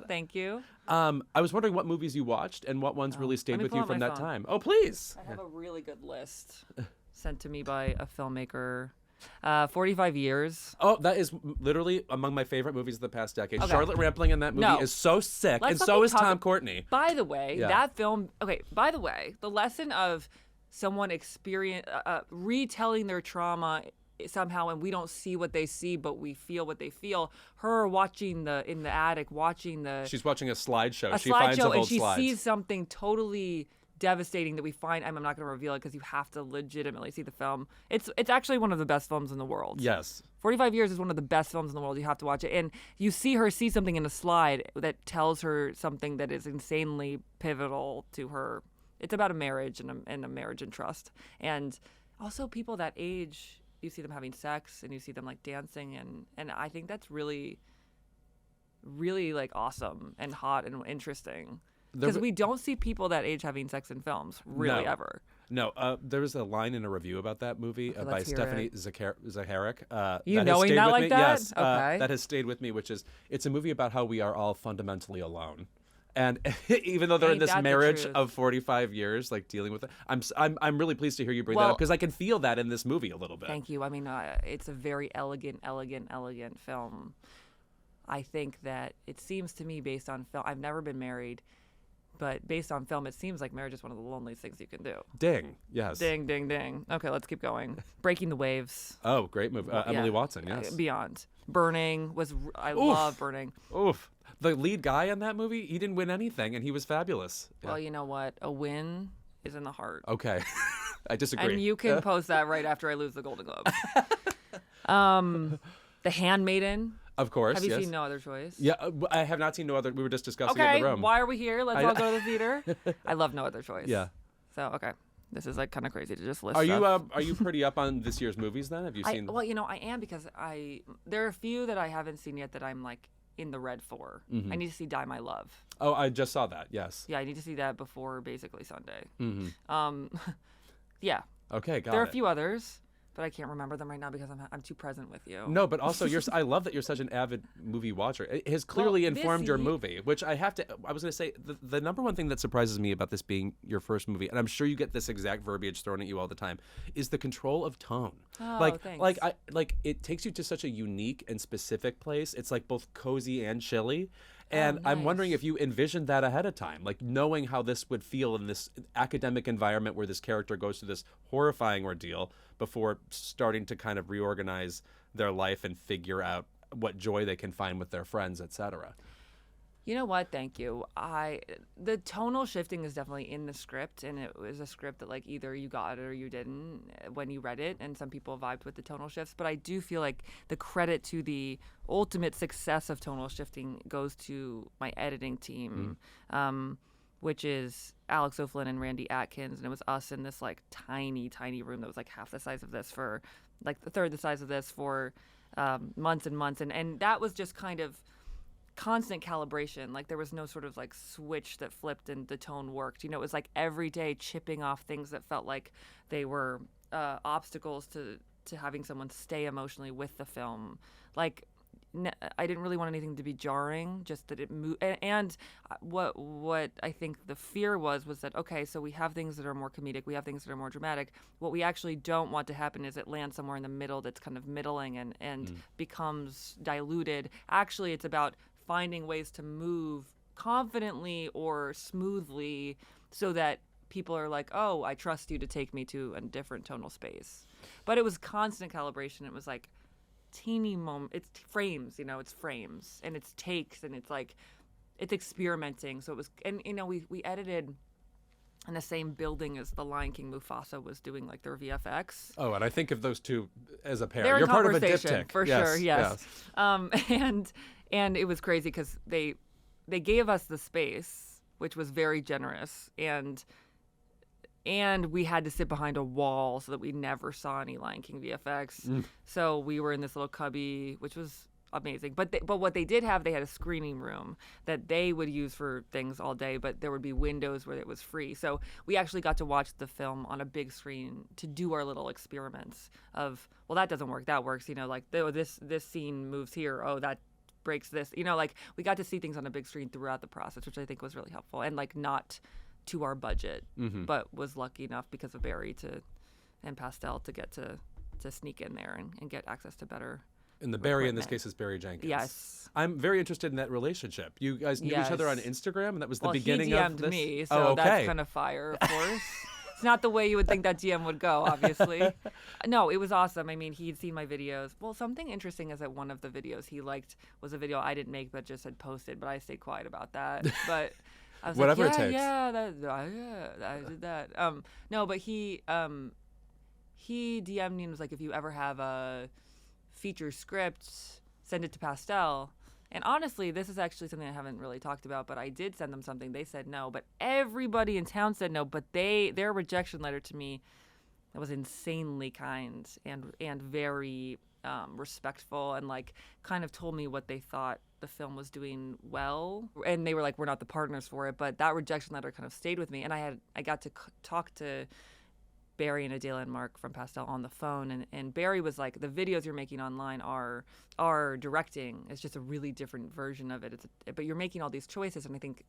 Thank you. I was wondering what movies you watched and what ones really stayed let me with pull you out from my that phone. time. Oh, please. I have a really good list sent to me by a filmmaker. 45 Years. Oh, that is literally among my favorite movies of the past decade. Okay. Charlotte Rampling in that movie No. is so sick, Let's and let so me is talk- Tom Courtenay. By the way, Yeah. that film. Okay. By the way, the lesson of someone retelling their trauma somehow, and we don't see what they see, but we feel what they feel. Her watching in the attic, watching She's watching a slideshow. She slideshow, finds and old she slides. sees something totally devastating that we find. I'm not going to reveal it because you have to legitimately see the film. It's actually one of the best films in the world. Yes. 45 Years is one of the best films in the world. You have to watch it. And you see her see something in a slide that tells her something that is insanely pivotal to her. It's about a marriage and a marriage and trust. And also people that age, you see them having sex and you see them like dancing. And I think that's really, really like awesome and hot and interesting. Because we don't see people that age having sex in films, really, No. ever. No, there was a line in a review about that movie by let's hear Stephanie it. Zaharek. You that has knowing stayed that with like me. that? Yes, Okay. that has stayed with me, which is it's a movie about how we are all fundamentally alone. And even though they're in Ain't this that the marriage truth? of 45 years, like dealing with it, I'm really pleased to hear you bring that Well- up because I can feel that in this movie a little bit. Thank you. I mean, it's a very elegant film. I think that it seems to me, based on film, I've never been married, but based on film, it seems like marriage is one of the loneliest things you can do. Ding. Yes. Ding, ding, ding. Okay, let's keep going. Breaking the Waves. Oh, great movie. Emily Yeah. Watson. Yes. Beyond. Burning was. I Oof. love Burning. Oof. The lead guy in that movie, he didn't win anything, and he was fabulous. Yeah. Well, you know what? A win is in the heart. Okay. I disagree. And you can post that right after I lose the Golden Globes. The Handmaiden. Of course. Have you yes. seen No Other Choice? Yeah, I have not seen No Other. We were just discussing it Okay, in the room. why are we here? Let's all go to the theater. I love No Other Choice. Yeah. So, okay. This is like kind of crazy to just list Are you stuff. are you pretty up on this year's movies then? Have you seen? Well, I am, because there are a few that I haven't seen yet that I'm like in the red for. Mm-hmm. I need to see Die My Love. Oh, I just saw that. Yes. Yeah, I need to see that before basically Sunday. Mm-hmm. Yeah. Okay, got There are it. a few others, but I can't remember them right now because I'm too present with you. No, but also I love that you're such an avid movie watcher. It has clearly Well, this informed your ye- movie, which I was going to say, the number one thing that surprises me about this being your first movie, and I'm sure you get this exact verbiage thrown at you all the time, is the control of tone. Oh, thanks. It takes you to such a unique and specific place. It's like both cozy and chilly. And I'm wondering nice. if you envisioned that ahead of time, like knowing how this would feel in this academic environment where this character goes through this horrifying ordeal before starting to kind of reorganize their life and figure out what joy they can find with their friends, etc. You know what? Thank you. The tonal shifting is definitely in the script, and it was a script that like either you got it or you didn't when you read it, and some people vibed with the tonal shifts. But I do feel like the credit to the ultimate success of tonal shifting goes to my editing team, which is Alex O'Flynn and Randy Atkins, and it was us in this like tiny room that was like half the size of this for like the third the size of this for months and months, and that was just kind of constant calibration. Like there was no sort of like switch that flipped and the tone worked. It was like every day chipping off things that felt like they were obstacles to having someone stay emotionally with the film. Like I didn't really want anything to be jarring, just that it moved. And what I think the fear was that, okay, so we have things that are more comedic, we have things that are more dramatic. What we actually don't want to happen is it lands somewhere in the middle that's kind of middling and becomes diluted. Actually, it's about finding ways to move confidently or smoothly so that people are like, oh, I trust you to take me to a different tonal space. But it was constant calibration. It was like teeny moment. It's frames, it's frames, and it's takes, and it's like, it's experimenting. So it was, and we edited in the same building as the Lion King Mufasa was doing like their VFX. Oh, and I think of those two as a pair. They're You're in part of a conversation, diptych. for Yes, sure. Yes. And it was crazy because they gave us the space, which was very generous, and we had to sit behind a wall so that we never saw any Lion King VFX. So we were in this little cubby, which was amazing. But what they did have, they had a screening room that they would use for things all day, but there would be windows where it was free. So we actually got to watch the film on a big screen to do our little experiments of, well, that doesn't work, that works, like this scene moves here, oh, that breaks this, like we got to see things on a big screen throughout the process, which I think was really helpful, and like not to our budget, but was lucky enough because of Barry and Pastel to get to sneak in there and get access to better. And the Barry in this case is Barry Jenkins. Yes. I'm very interested in that relationship. You guys knew each other on Instagram, and that was the beginning he DM'd of this? me, so that's kind of fire, of course. It's not the way you would think that DM would go, obviously. No, it was awesome. I mean, he'd seen my videos. Well, something interesting is that one of the videos he liked was a video I didn't make but just had posted, but I stayed quiet about that. But I was Whatever like, it takes. I did that. No, but he DM'd me and was like, if you ever have a feature script, send it to Pastel. And honestly, this is actually something I haven't really talked about, but I did send them something. They said no, but everybody in town said no. But their rejection letter to me, that was insanely kind and very respectful, and like kind of told me what they thought the film was doing well. And they were like, we're not the partners for it, but that rejection letter kind of stayed with me. And I got to talk to Barry and Adela and Mark from Pastel on the phone, and Barry was like, the videos you're making online are directing. It's just a really different version of it. But you're making all these choices, and I think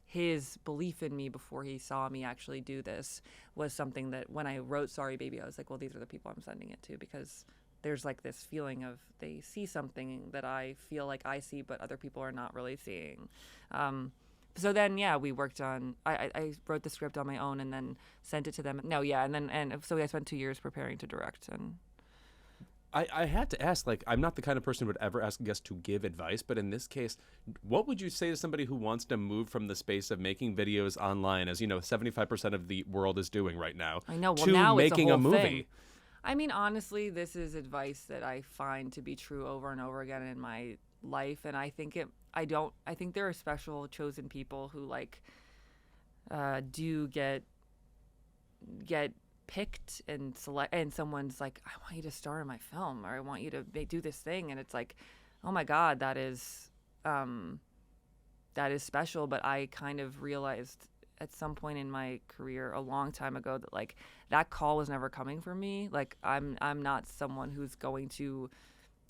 his belief in me before he saw me actually do this was something that when I wrote Sorry Baby, I was like, well, these are the people I'm sending it to, because there's like this feeling of they see something that I feel like I see but other people are not really seeing. So then, we worked on, I wrote the script on my own and then sent it to them. So I spent 2 years preparing to direct. And I had to ask, like, I'm not the kind of person who would ever ask a guest to give advice, but in this case, what would you say to somebody who wants to move from the space of making videos online, as 75% of the world is doing right now, I know, well, to now making it's a movie? Thing. I mean, honestly, this is advice that I find to be true over and over again in my life, and I think there are special chosen people who like do get picked and select, and someone's like, I want you to star in my film, or I want you to do this thing, and it's like, oh my God, that is special. But I kind of realized at some point in my career a long time ago that like that call was never coming for me. Like I'm not someone who's going to,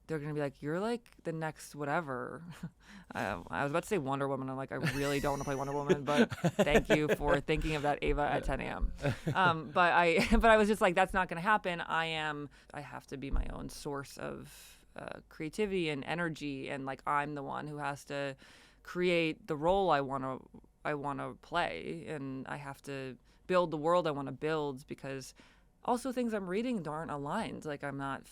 they're going to be like, you're like the next whatever. I was about to say Wonder Woman. I'm like, I really don't want to play Wonder Woman, but thank you for thinking of that, Eva, at 10 a.m. But I was just like, that's not going to happen. I have to be my own source of creativity and energy. And like, I'm the one who has to create the role I want to play. And I have to build the world I want to build, because also things I'm reading aren't aligned. Like I'm not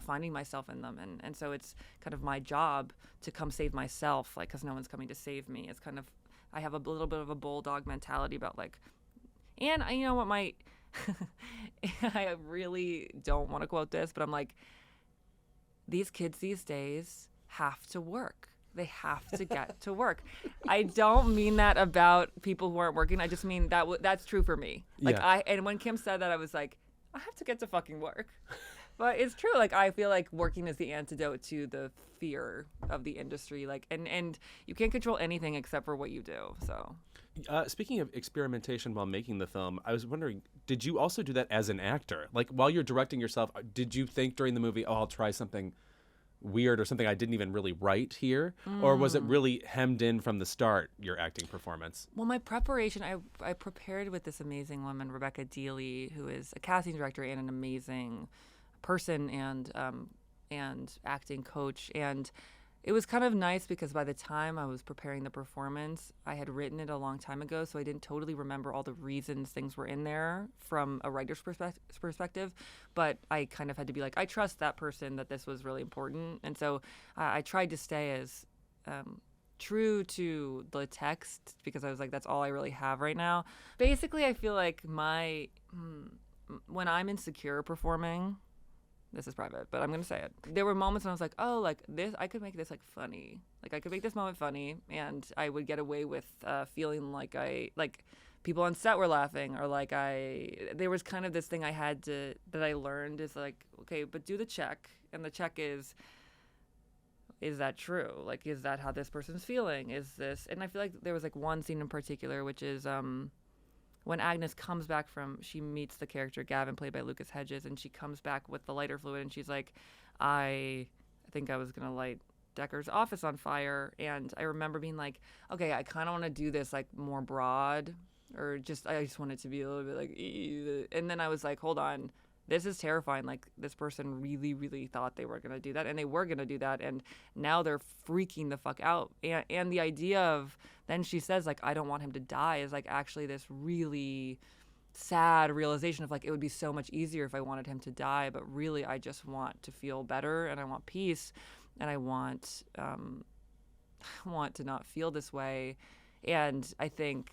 finding myself in them, and so it's kind of my job to come save myself, like, because no one's coming to save me. It's kind of, I have a little bit of a bulldog mentality about like, and you know what, I really don't want to quote this, but I'm like, these kids these days have to work. They have to get to work. I don't mean that about people who aren't working. I just mean that's true for me. Like and when Kim said that, I was like, I have to get to fucking work. But it's true. Like I feel like working is the antidote to the fear of the industry. Like and you can't control anything except for what you do. So. Speaking of experimentation while making the film, I was wondering, did you also do that as an actor? Like while you're directing yourself, did you think during the movie, oh, I'll try something weird or something I didn't even really write here? Or was it really hemmed in from the start, your acting performance? Well, my preparation, I prepared with this amazing woman, Rebecca Deely, who is a casting director and an amazing person and acting coach. And it was kind of nice because by the time I was preparing the performance, I had written it a long time ago, so I didn't totally remember all the reasons things were in there from a writer's perspective. But I kind of had to be like, I trust that person that this was really important. And so I tried to stay as true to the text because I was like, that's all I really have right now. Basically, I feel like when I'm insecure performing, this is private, but I'm going to say it. There were moments when I was like, oh, like this, I could make this like funny. Like I could make this moment funny and I would get away with feeling like people on set were laughing or there was kind of this thing that I learned is like, okay, but do the check. And the check is that true? Like, is that how this person's feeling? Is this, and I feel like there was like one scene in particular, which is when Agnes comes back she meets the character Gavin, played by Lucas Hedges, and she comes back with the lighter fluid, and she's like, I think I was going to light Decker's office on fire. And I remember being like, okay, I kind of want to do this like more broad, or I just want it to be a little bit like, ew. And then I was like, hold on, this is terrifying. Like, this person really, really thought they were going to do that, and they were going to do that, and now they're freaking the fuck out. And the idea of, then she says, like, I don't want him to die, is, like, actually this really sad realization of, like, it would be so much easier if I wanted him to die, but really I just want to feel better, and I want peace, and I want to not feel this way. And I think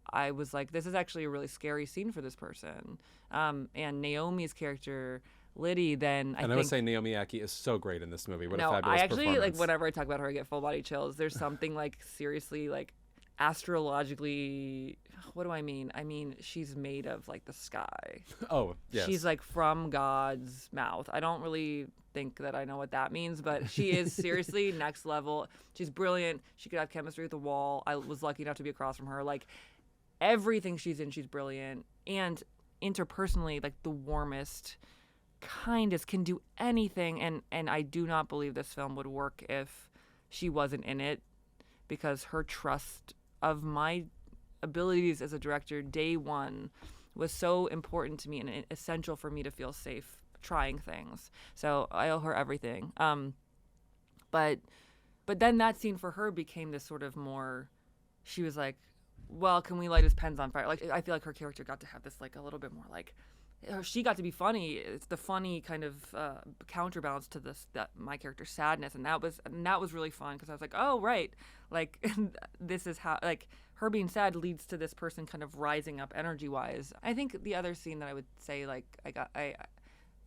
I was like, this is actually a really scary scene for this person. And Naomi's character, Liddy, then I would say Naomi Ackie is so great in this movie. What a fabulous I actually, performance. like, whenever I talk about her, I get full body chills. There's something, like, seriously, like, astrologically, what do I mean? I mean, she's made of, like, the sky. Oh, yes. She's, like, from God's mouth. I don't really think that I know what that means, but she is seriously next level. She's brilliant. She could have chemistry with the wall. I was lucky enough to be across from her. Like, everything she's in, she's brilliant. And interpersonally, like, the warmest, kindest, can do anything. And I do not believe this film would work if she wasn't in it, because her trust of my abilities as a director day one was so important to me and essential for me to feel safe trying things. So I owe her everything. But then that scene for her became this sort of more, she was like, well, can we light his pens on fire? Like, I feel like her character got to have this, like, a little bit more, like, she got to be funny. It's the funny kind of counterbalance to that my character's sadness, and that was really fun, because I was like, oh right, like this is how, like, her being sad leads to this person kind of rising up energy wise. I think the other scene that I would say, like,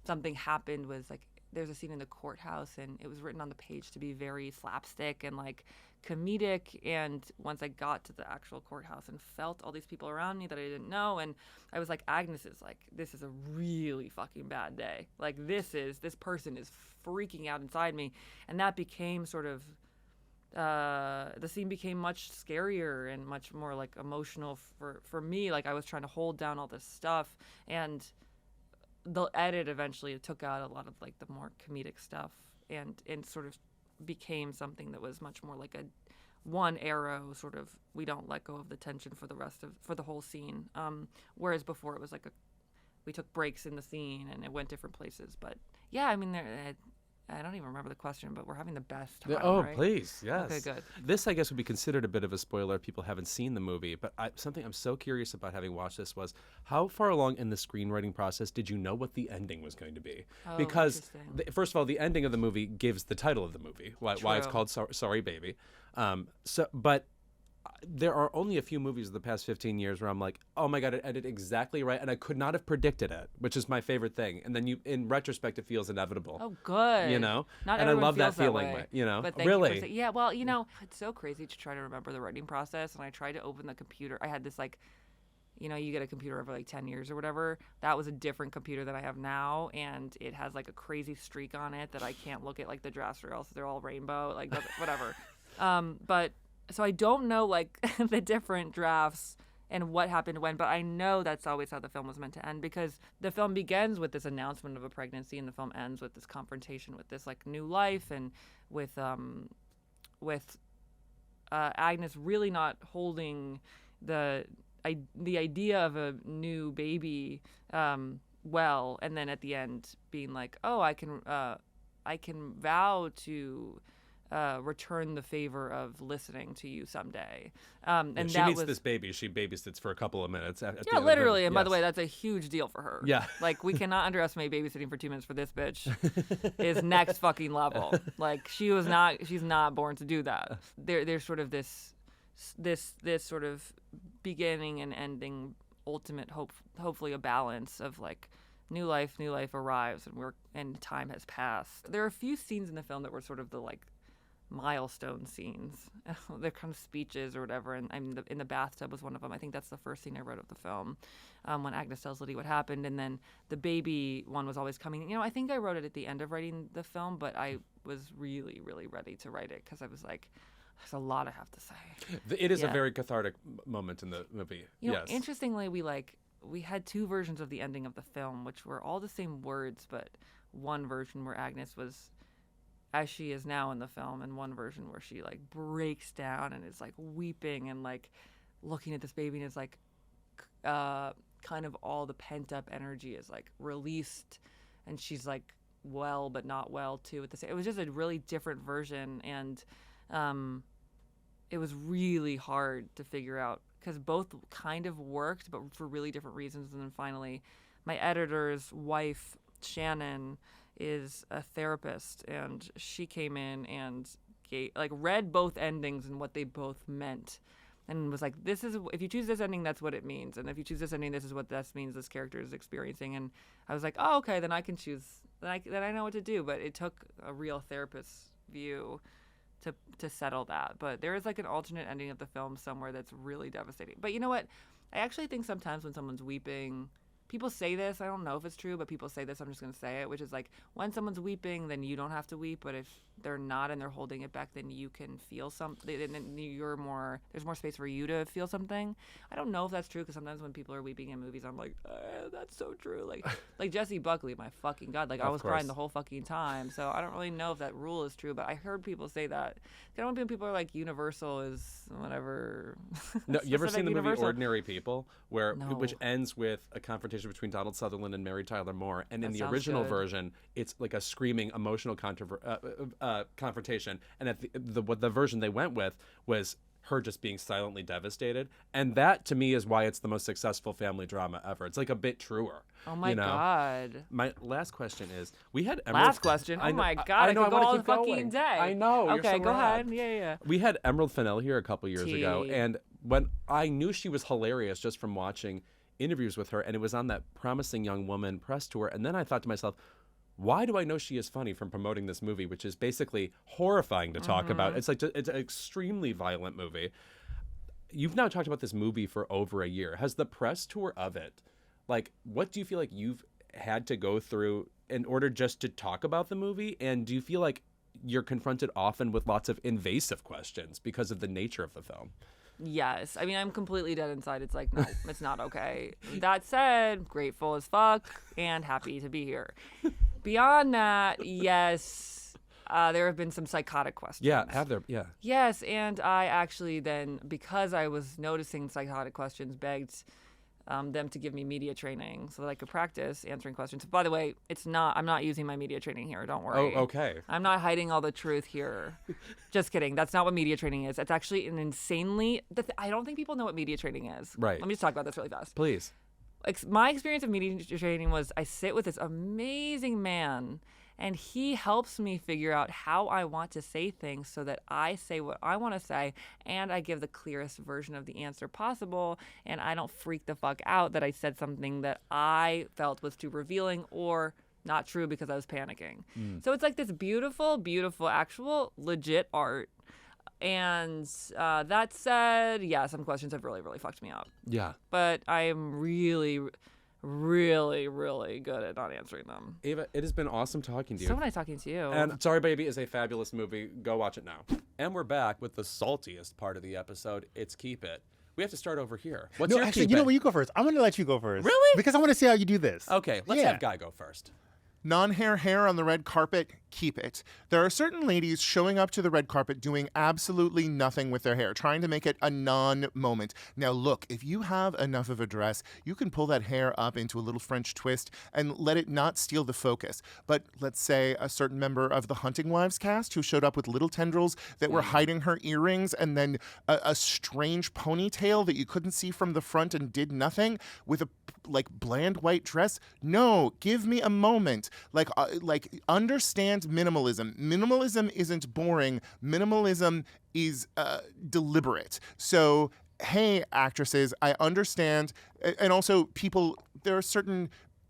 something happened was, like, there's a scene in the courthouse, and it was written on the page to be very slapstick and, like, comedic. And once I got to the actual courthouse and felt all these people around me that I didn't know, and I was like, Agnes is like, this is a really fucking bad day. Like, this person is freaking out inside me. And that became sort of, the scene became much scarier and much more, like, emotional for me. Like, I was trying to hold down all this stuff, and the edit eventually took out a lot of, like, the more comedic stuff, and sort of became something that was much more like a one arrow sort of, we don't let go of the tension for the whole scene. Whereas before it was like we took breaks in the scene and it went different places. But yeah, I mean, I don't even remember the question, but we're having the best time, right? Please, yes. Okay, good. This, I guess, would be considered a bit of a spoiler if people haven't seen the movie, but something I'm so curious about, having watched this, was how far along in the screenwriting process did you know what the ending was going to be? Oh, because, first of all, the ending of the movie gives the title of the movie, why it's called Sorry Baby. But there are only a few movies of the past 15 years where I'm like, oh my God, it ended exactly right, and I could not have predicted it, which is my favorite thing. And then in retrospect, it feels inevitable. Oh, good. You know? Not and I love feels that feeling, you know? But thank really? You for yeah, well, you know, it's so crazy to try to remember the writing process, and I tried to open the computer. I had this, like, you know, you get a computer every, like, 10 years or whatever. That was a different computer than I have now, and it has, like, a crazy streak on it that I can't look at, like, the drafts, or else they're all rainbow, like, whatever. But so I don't know, like, the different drafts and what happened when, but I know that's always how the film was meant to end, because the film begins with this announcement of a pregnancy, and the film ends with this confrontation with this, like, new life, and with Agnes really not holding the idea of a new baby well, and then at the end being like, oh, I can vow to return the favor of listening to you someday. Yeah, And she that meets was this baby. She babysits for a couple of minutes. At the yeah, end of the literally. movie. And by the Yes. way, that's a huge deal for her. Yeah. Like, we cannot underestimate babysitting for 2 minutes for this bitch. Is next fucking level. Like, she's not born to do that. There's sort of this sort of beginning and ending, ultimate hopefully a balance of like new life arrives and time has passed. There are a few scenes in the film that were sort of the like milestone scenes. They're kind of speeches or whatever, and in the bathtub was one of them. I think that's the first scene I wrote of the film, when Agnes tells Liddy what happened, and then the baby one was always coming. I think I wrote it at the end of writing the film, but I was really, really ready to write it because I was like, there's a lot I have to say. It is a very cathartic moment in the movie. Yes. Interestingly, we had 2 versions of the ending of the film, which were all the same words, but one version where Agnes was as she is now in the film, and one version where she like breaks down and is like weeping and like looking at this baby, and is like kind of all the pent up energy is like released, and she's like well but not well too at the same. It was just a really different version, and it was really hard to figure out because both kind of worked but for really different reasons. And then finally my editor's wife, Shannon, is a therapist, and she came in and read both endings and what they both meant, and was like, this is, if you choose this ending, that's what it means, and if you choose this ending, this is what this means this character is experiencing. And I was like, oh, okay, then I can choose, then I know what to do. But it took a real therapist's view to settle that. But there is like an alternate ending of the film somewhere that's really devastating. But you know what, I actually think sometimes when someone's weeping, people say this, I don't know if it's true, but people say this, I'm just going to say it, which is like, when someone's weeping, then you don't have to weep, but if they're not and they're holding it back, then you can feel something, and then there's more space for you to feel something. I don't know if that's true, because sometimes when people are weeping in movies, I'm like, that's so true. Like Jessie Buckley, my fucking God, like I was crying the whole fucking time, so I don't really know if that rule is true, but I heard people say that. I don't know when people are like, Universal is whatever. No, you ever seen the movie Universal. Ordinary People, No. which ends with a confrontation between Donald Sutherland and Mary Tyler Moore, and in That the sounds original good. version, it's like a screaming, emotional confrontation, and at the version they went with was her just being silently devastated, and that to me is why it's the most successful family drama ever. It's like a bit truer. Oh my God. My last question is, we had Emerald. Last question. I Oh know- my God, I I know, could go wanna all keep fucking going. day. I know. You're Okay, so go rad. ahead. Yeah. We had Emerald Fennell here a couple years ago, Tea. and when I knew she was hilarious just from watching interviews with her, and it was on that Promising Young Woman press tour, and then I thought to myself, why do I know she is funny from promoting this movie, which is basically horrifying to talk about? It's an extremely violent movie. You've now talked about this movie for over a year. Has the press tour of it, like, what do you feel like you've had to go through in order just to talk about the movie? And do you feel like you're confronted often with lots of invasive questions because of the nature of the film? Yes. I mean, I'm completely dead inside. It's like, no, it's not okay. That said, grateful as fuck and happy to be here. Beyond that, yes, there have been some psychotic questions. Yeah, have there? Yeah. Yes, and I actually then, because I was noticing psychotic questions, begged them to give me media training so that I could practice answering questions. By the way, I'm not using my media training here. Don't worry. Oh, okay. I'm not hiding all the truth here. Just kidding. That's not what media training is. It's actually an insanely. I don't think people know what media training is. Right. Let me just talk about this really fast. Please. My experience of media training was I sit with this amazing man, and he helps me figure out how I want to say things so that I say what I want to say, and I give the clearest version of the answer possible, and I don't freak the fuck out that I said something that I felt was too revealing or not true because I was panicking. So it's like this beautiful, beautiful, actual, legit art. And that said, yeah, some questions have really, really fucked me up. Yeah. But I am really, really, really good at not answering them. Eva, it has been awesome talking to you. So nice talking to you. And Sorry Baby is a fabulous movie. Go watch it now. And we're back with the saltiest part of the episode. It's Keep It. We have to start over here. What's No, your actually, Keep you know It? what? You go first. I'm going to let you go first. Really? Because I want to see how you do this. Okay, let's Yeah. have Guy go first. Non-hair hair on the red carpet. keep it. There are certain ladies showing up to the red carpet doing absolutely nothing with their hair, trying to make it a non-moment. Now look, if you have enough of a dress, you can pull that hair up into a little French twist and let it not steal the focus. But let's say a certain member of the Hunting Wives cast who showed up with little tendrils that were hiding her earrings and then a strange ponytail that you couldn't see from the front and did nothing with a like bland white dress. No, give me a moment. Like understand minimalism. Minimalism isn't boring. Minimalism is deliberate. So, hey, actresses, I understand. And also there are certain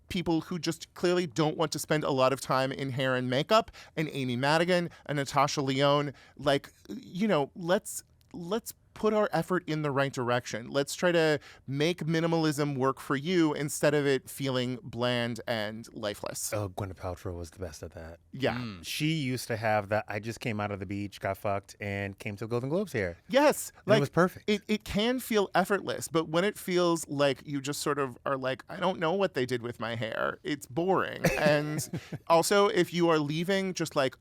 people who just clearly don't want to spend a lot of time in hair and makeup, and Amy Madigan and Natasha Lyonne. Like, let's put our effort in the right direction. Let's try to make minimalism work for you instead of it feeling bland and lifeless. Oh, Gwyneth Paltrow was the best at that. Yeah. She used to have that, I just came out of the beach, got fucked, and came to Golden Globes hair. Yes. It was perfect. It can feel effortless, but when it feels like you just sort of are like, I don't know what they did with my hair, it's boring. And also, if you are leaving just like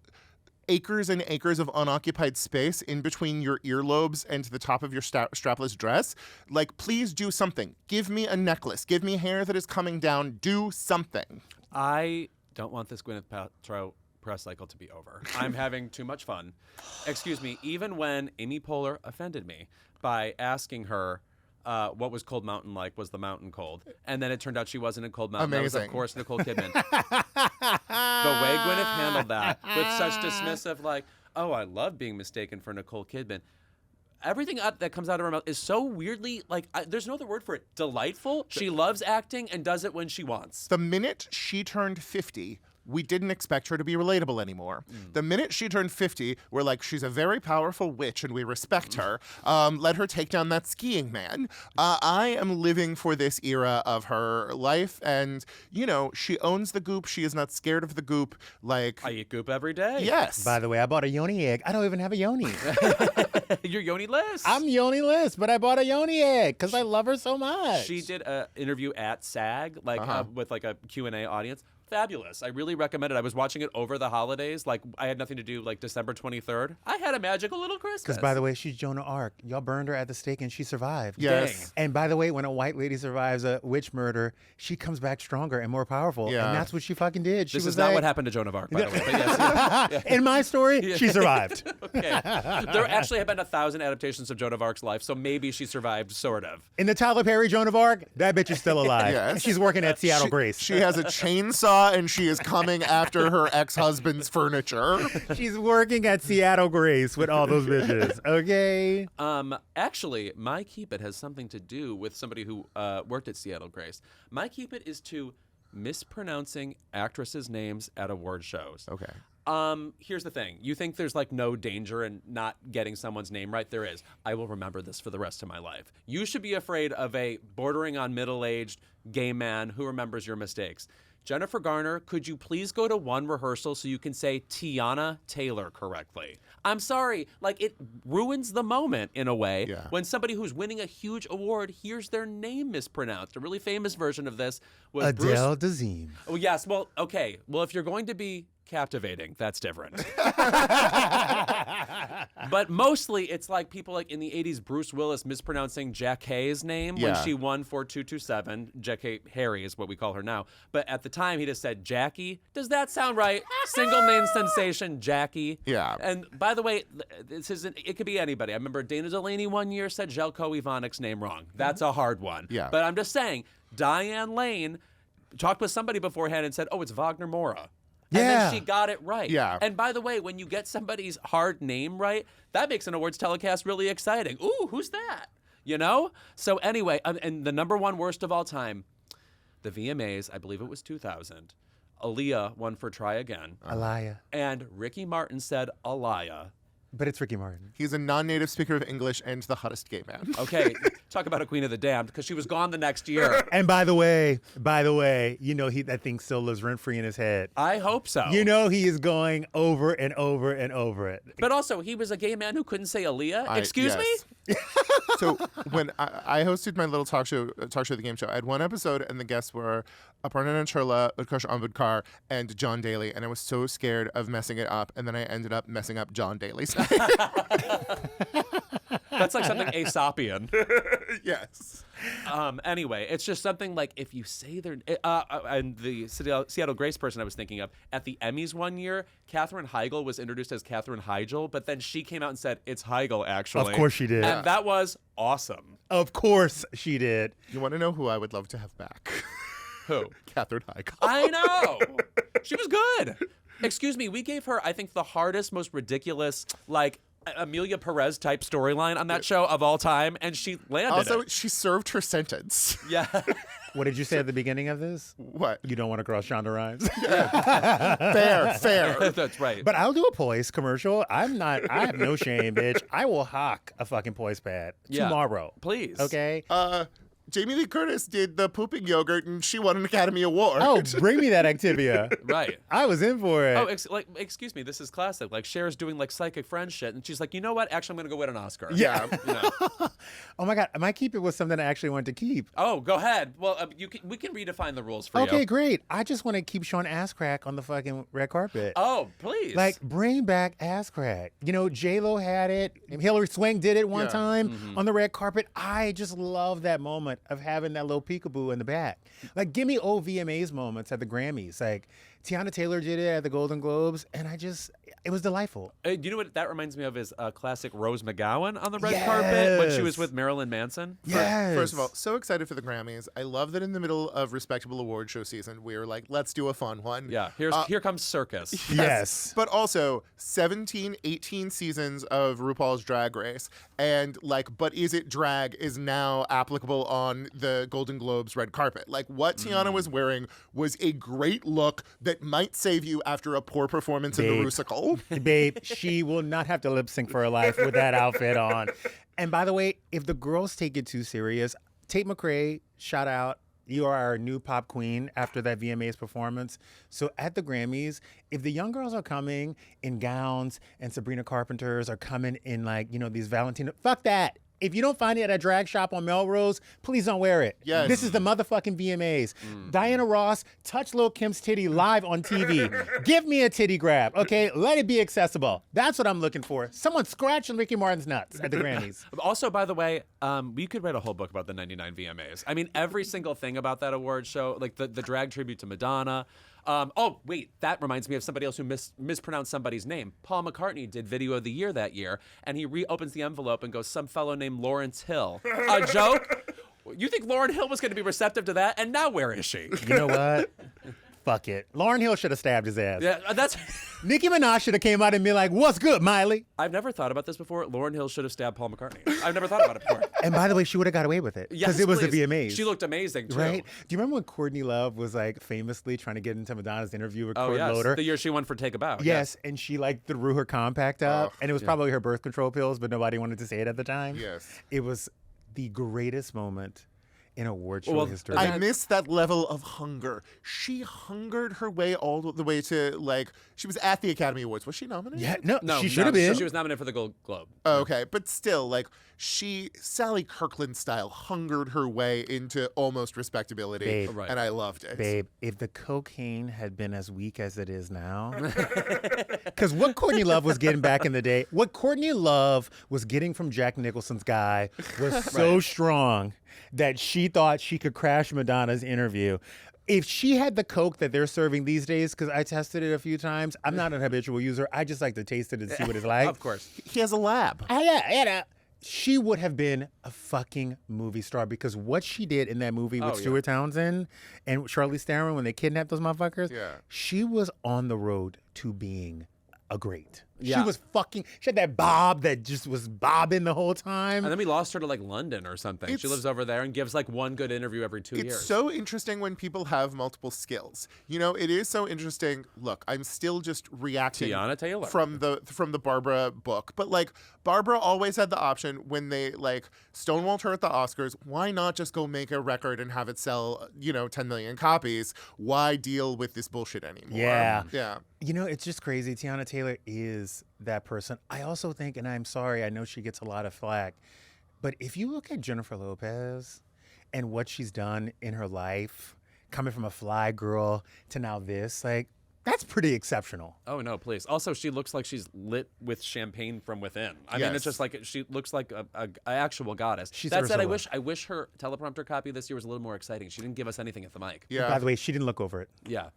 acres and acres of unoccupied space in between your earlobes and the top of your strapless dress, like, please do something. Give me a necklace. Give me hair that is coming down. Do something. I don't want this Gwyneth Paltrow press cycle to be over. I'm having too much fun. Excuse me, even when Amy Poehler offended me by asking her what was Cold Mountain like? Was the mountain cold? And then it turned out she wasn't in Cold Mountain. Amazing. That was, of course, Nicole Kidman. The way Gwyneth handled that with such dismissive, like, oh, I love being mistaken for Nicole Kidman. Everything that comes out of her mouth is so weirdly, like, there's no other word for it. Delightful. She loves acting and does it when she wants. The minute she turned 50, we didn't expect her to be relatable anymore. The minute she turned 50, we're like, she's a very powerful witch and we respect her. Let her take down that skiing man. I am living for this era of her life. And, she owns the goop. She is not scared of the goop. Like, I eat goop every day. Yes. By the way, I bought a yoni egg. I don't even have a yoni. You're yoni-less. I'm yoni-less, but I bought a yoni egg because I love her so much. She did an interview at SAG, with like a Q&A audience. Fabulous. I really recommend it. I was watching it over the holidays. Like, I had nothing to do, like, December 23rd. I had a magical little Christmas. Because, by the way, she's Joan of Arc. Y'all burned her at the stake and she survived. Yes. Dang. And by the way, when a white lady survives a witch murder, she comes back stronger and more powerful. Yeah. And that's what she fucking did. She This was is not like, what happened to Joan of Arc, by the way. But yes. In my story, she survived. Okay. There actually have been 1,000 adaptations of Joan of Arc's life, so maybe she survived, sort of. In the Tyler Perry Joan of Arc, that bitch is still alive. Yes. She's working at Seattle Grace. She has a chainsaw and she is coming after her ex-husband's furniture. She's working at Seattle Grace with all those bitches. Okay. Actually, my Keep It has something to do with somebody who worked at Seattle Grace. My Keep It is to mispronouncing actresses' names at award shows. Okay. Here's the thing. You think there's like no danger in not getting someone's name right? There is. I will remember this for the rest of my life. You should be afraid of a bordering on middle-aged gay man who remembers your mistakes. Jennifer Garner, could you please go to one rehearsal so you can say Tiana Taylor correctly? I'm sorry, like, it ruins the moment in a way when somebody who's winning a huge award hears their name mispronounced. A really famous version of this was Adele Dazeem. Oh, yes. Well, okay. Well, if you're going to be captivating, that's different. But mostly it's like people like in the 80s, Bruce Willis mispronouncing Jack Hay's name when she won for 227. Jack Hay, Harry is what we call her now. But at the time he just said Jackie. Does that sound right? Single name sensation, Jackie. Yeah. And by the way, it could be anybody. I remember Dana Delaney one year said Željko Ivanic's name wrong. That's a hard one. Yeah. But I'm just saying, Diane Lane talked with somebody beforehand and said, oh, it's Wagner Mora. And then she got it right. Yeah. And by the way, when you get somebody's hard name right, that makes an awards telecast really exciting. Ooh, who's that? So anyway, and the number one worst of all time, the VMAs, I believe it was 2000. Aaliyah won for Try Again. Aliyah. And Ricky Martin said Aliyah. But it's Ricky Martin. He's a non-native speaker of English and the hottest gay man. Okay, talk about a queen of the damned, because she was gone the next year. And by the way, that thing still lives rent-free in his head. I hope so. He is going over and over and over it. But also, he was a gay man who couldn't say Aaliyah. Excuse me? So when I hosted my little talk show, The Game Show, I had one episode and the guests were Aparna Nancherla, Utkarsh Ambudkar, and John Daly. And I was so scared of messing it up. And then I ended up messing up John Daly's name. That's like something Aesopian. Yes. Anyway, it's just something like if you say their and the Seattle Grace person I was thinking of at the Emmys one year, Katherine Heigl was introduced as Katherine Heigl, but then she came out and said it's Heigl actually. Of course she did. And that was awesome. Of course she did. You want to know who I would love to have back? Who? Katherine Heigl. I know. She was good. Excuse me, we gave her, I think, the hardest, most ridiculous, like Amelia Perez type storyline on that show of all time, and she landed Also, it. she served her sentence. Yeah. What did you say at the beginning of this? What? You don't want to cross Shonda Rhimes? Fair. That's right. But I'll do a Poise commercial. I have no shame, bitch. I will hawk a fucking Poise pad tomorrow. Please. Okay? Jamie Lee Curtis did the pooping yogurt and she won an Academy Award. Oh, bring me that Activia. Right. I was in for it. Oh, excuse me, this is classic. Like Cher's doing like psychic friend shit, and she's like, you know what? Actually, I'm gonna go win an Oscar. Yeah. You know. Oh my God, my keep it was something I actually wanted to keep. Oh, go ahead. Well, we can redefine the rules for you. Okay, great. I just want to keep Sean ass crack on the fucking red carpet. Oh, please. Like, bring back ass crack. J-Lo had it. And Hillary Swank did it one time on the red carpet. I just love that moment of having that little peekaboo in the back. Like, give me old VMAs moments at the Grammys. Like, Tiana Taylor did it at the Golden Globes, and it was delightful. You know what that reminds me of is classic Rose McGowan on the red carpet when she was with Marilyn Manson. Yes. First of all, so excited for the Grammys. I love that in the middle of respectable award show season, we were like, let's do a fun one. Yeah, here comes circus. Yes. But also 17, 18 seasons of RuPaul's Drag Race. And But Is It Drag is now applicable on the Golden Globes red carpet. Like what Tiana was wearing was a great look that might save you after a poor performance in the Rusical. Babe, she will not have to lip sync for her life with that outfit on. And by the way, if the girls take it too serious, Tate McRae, shout out. You are our new pop queen after that VMAs performance. So at the Grammys, if the young girls are coming in gowns and Sabrina Carpenters are coming in these Valentino, fuck that. If you don't find it at a drag shop on Melrose, please don't wear it. Yes. This is the motherfucking VMAs. Diana Ross, touch Lil' Kim's titty live on TV. Give me a titty grab, okay? Let it be accessible. That's what I'm looking for. Someone scratching Ricky Martin's nuts at the Grammys. Also, by the way, we could write a whole book about the 99 VMAs. I mean, every single thing about that award show, like the drag tribute to Madonna. Oh, wait, that reminds me of somebody else who mispronounced somebody's name. Paul McCartney did Video of the Year that year, and he reopens the envelope and goes, some fellow named Lawrence Hill. A joke? You think Lauryn Hill was going to be receptive to that? And now where is she? You know what? Fuck it. Lauryn Hill should have stabbed his ass. Yeah, that's... Nicki Minaj should have came out and been like, what's good, Miley? I've never thought about this before. Lauryn Hill should have stabbed Paul McCartney. I've never thought about it before. And by the way, she would have got away with it. Because it was please. the VMAs. She looked amazing, too. Right? Do you remember when Courtney Love was famously trying to get into Madonna's interview with Court yes. Loader? The year she won for Take a Bow. Yes, and she threw her compact up, and it was probably her birth control pills, but nobody wanted to say it at the time. Yes. It was the greatest moment in award show history. I miss that level of hunger. She hungered her way all the way to she was at the Academy Awards. Was she nominated? Yeah, no, she should no, have been. She was nominated for the Gold Globe. Oh, okay, but still, she Sally Kirkland style hungered her way into almost respectability, Babe. Right. and I loved it. Babe, if the cocaine had been as weak as it is now, because what Courtney Love was getting back in the day, what Courtney Love was getting from Jack Nicholson's guy was so strong that she thought she could crash Madonna's interview. If she had the coke that they're serving these days, because I tested it a few times, I'm not an habitual user. I just like to taste it and see what it's like. Of course. He has a lab. She would have been a fucking movie star because what she did in that movie with Stuart Townsend and Charlize Theron when they kidnapped those motherfuckers, she was on the road to being a great. She was she had that bob that just was bobbing the whole time. And then we lost her to like London or something. She lives over there and gives like one good interview every 2 years. It's so interesting when people have multiple skills. You know, it is so interesting. Look, I'm still just reacting Tiana Taylor. from the Barbara book. But like Barbara always had the option when they like stonewalled her at the Oscars, why not just go make a record and have it sell, 10 million copies? Why deal with this bullshit anymore? Yeah. Yeah. You know, it's just crazy. Tiana Taylor is that person. I also think, and I'm sorry, I know she gets a lot of flack, but if you look at Jennifer Lopez and what she's done in her life, coming from a fly girl to now this, like, that's pretty exceptional. Oh, no, please. Also, she looks like she's lit with champagne from within. I mean, it's just like she looks like a actual goddess. That said, I wish her teleprompter copy this year was a little more exciting. She didn't give us anything at the mic. Yeah. By the way, she didn't look over it. Yeah.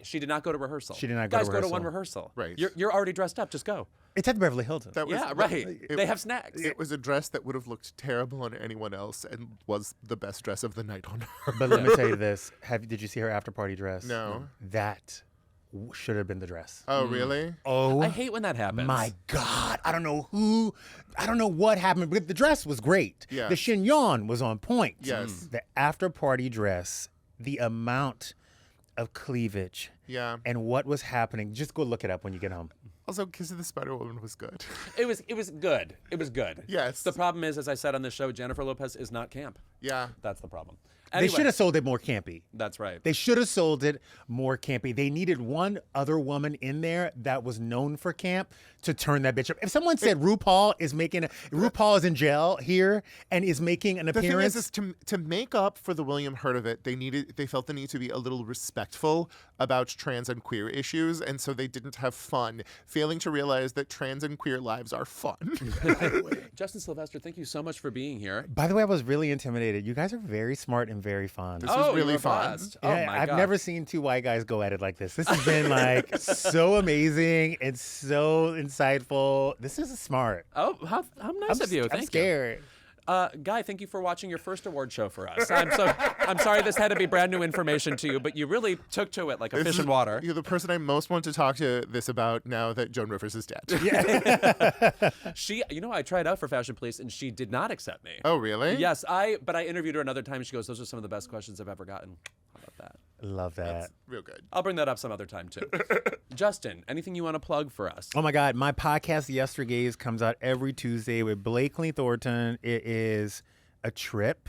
She did not go to rehearsal. She did not go Guys, to rehearsal. go to one rehersal. Right. You're already dressed up. Just go. It's at the Beverly Hilton. They have snacks. It was a dress that would have looked terrible on anyone else and was the best dress of the night on her. But let me tell you this. Did you see her after party dress? No. That should have been the dress. Oh, really? Oh, I hate when that happens. my God. I don't know what happened, but the dress was great. Yeah. The chignon was on point. Yes. The after party dress, the amount of cleavage Yeah. and what was happening, just go look it up when you get home. Also, Kiss of the Spider Woman was good. It was good. It was good. Yes. The problem is, as I said on the show, Jennifer Lopez is not camp. Yeah. That's the problem. They Anyway, should have sold it more campy. That's right. They should have sold it more campy. They needed one other woman in there that was known for camp to turn that bitch up. If someone said RuPaul is in jail here and is making an appearance. The thing is to make up for the William Hurt of it, they felt the need to be a little respectful about trans and queer issues, and so they didn't have fun, failing to realize that trans and queer lives are fun. Justin Sylvester, thank you so much for being here. By the way, I was really intimidated. You guys are very smart and very fun. This was really you were fun. blessed. Yeah, Oh my I've God. never seen two white guys go at it like this. This has been like so amazing and so insightful. This is smart. Oh, how nice of you. I'm Thank you. scared. Guy, thank you for watching your first award show for us. I'm sorry this had to be brand new information to you, but you really took to it like a fish in water. You're the person I most want to talk to this about now that Joan Rivers is dead. I tried out for Fashion Police and she did not accept me. Oh, really? Yes, but I interviewed her another time and she goes, those are some of the best questions I've ever gotten. How about that? Love that. That's real good. I'll bring that up some other time too. Justin, anything you want to plug for us? Oh my God, my podcast, Yestergaze, comes out every Tuesday with Blakely Thornton. It is a trip.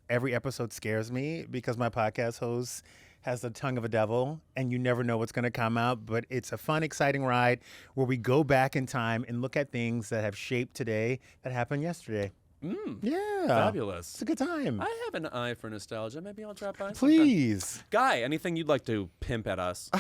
Every episode scares me because my podcast host has the tongue of a devil and you never know what's going to come out. But it's a fun, exciting ride where we go back in time and look at things that have shaped today that happened yesterday. Yeah. Fabulous. It's a good time. I have an eye for nostalgia. Maybe I'll drop by. Please. Sometime. Guy, anything you'd like to pimp at us?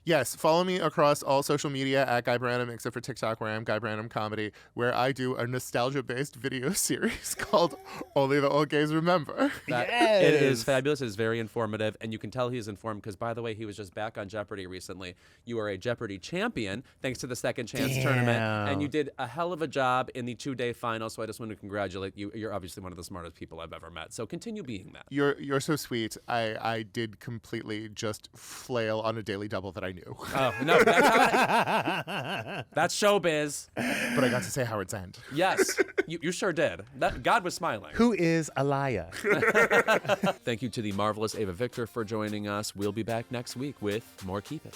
Yes, follow me across all social media at Guy Branum, except for TikTok, where I am Guy Branum Comedy, where I do a nostalgia-based video series called Only the Old Gays Remember. It is fabulous. It is very informative, and you can tell he's informed because, by the way, he was just back on Jeopardy recently. You are a Jeopardy champion thanks to the Second Chance tournament, and you did a hell of a job in the 2-day final, so I just want to congratulate you. You're obviously one of the smartest people I've ever met, so continue being that. You're so sweet. I did completely just flail on a daily double that I knew. Oh, no, that's showbiz. But I got to say Howard's End. Yes, you sure did. God was smiling. Who is Alaya? Thank you to the marvelous Eva Victor for joining us. We'll be back next week with more Keep It.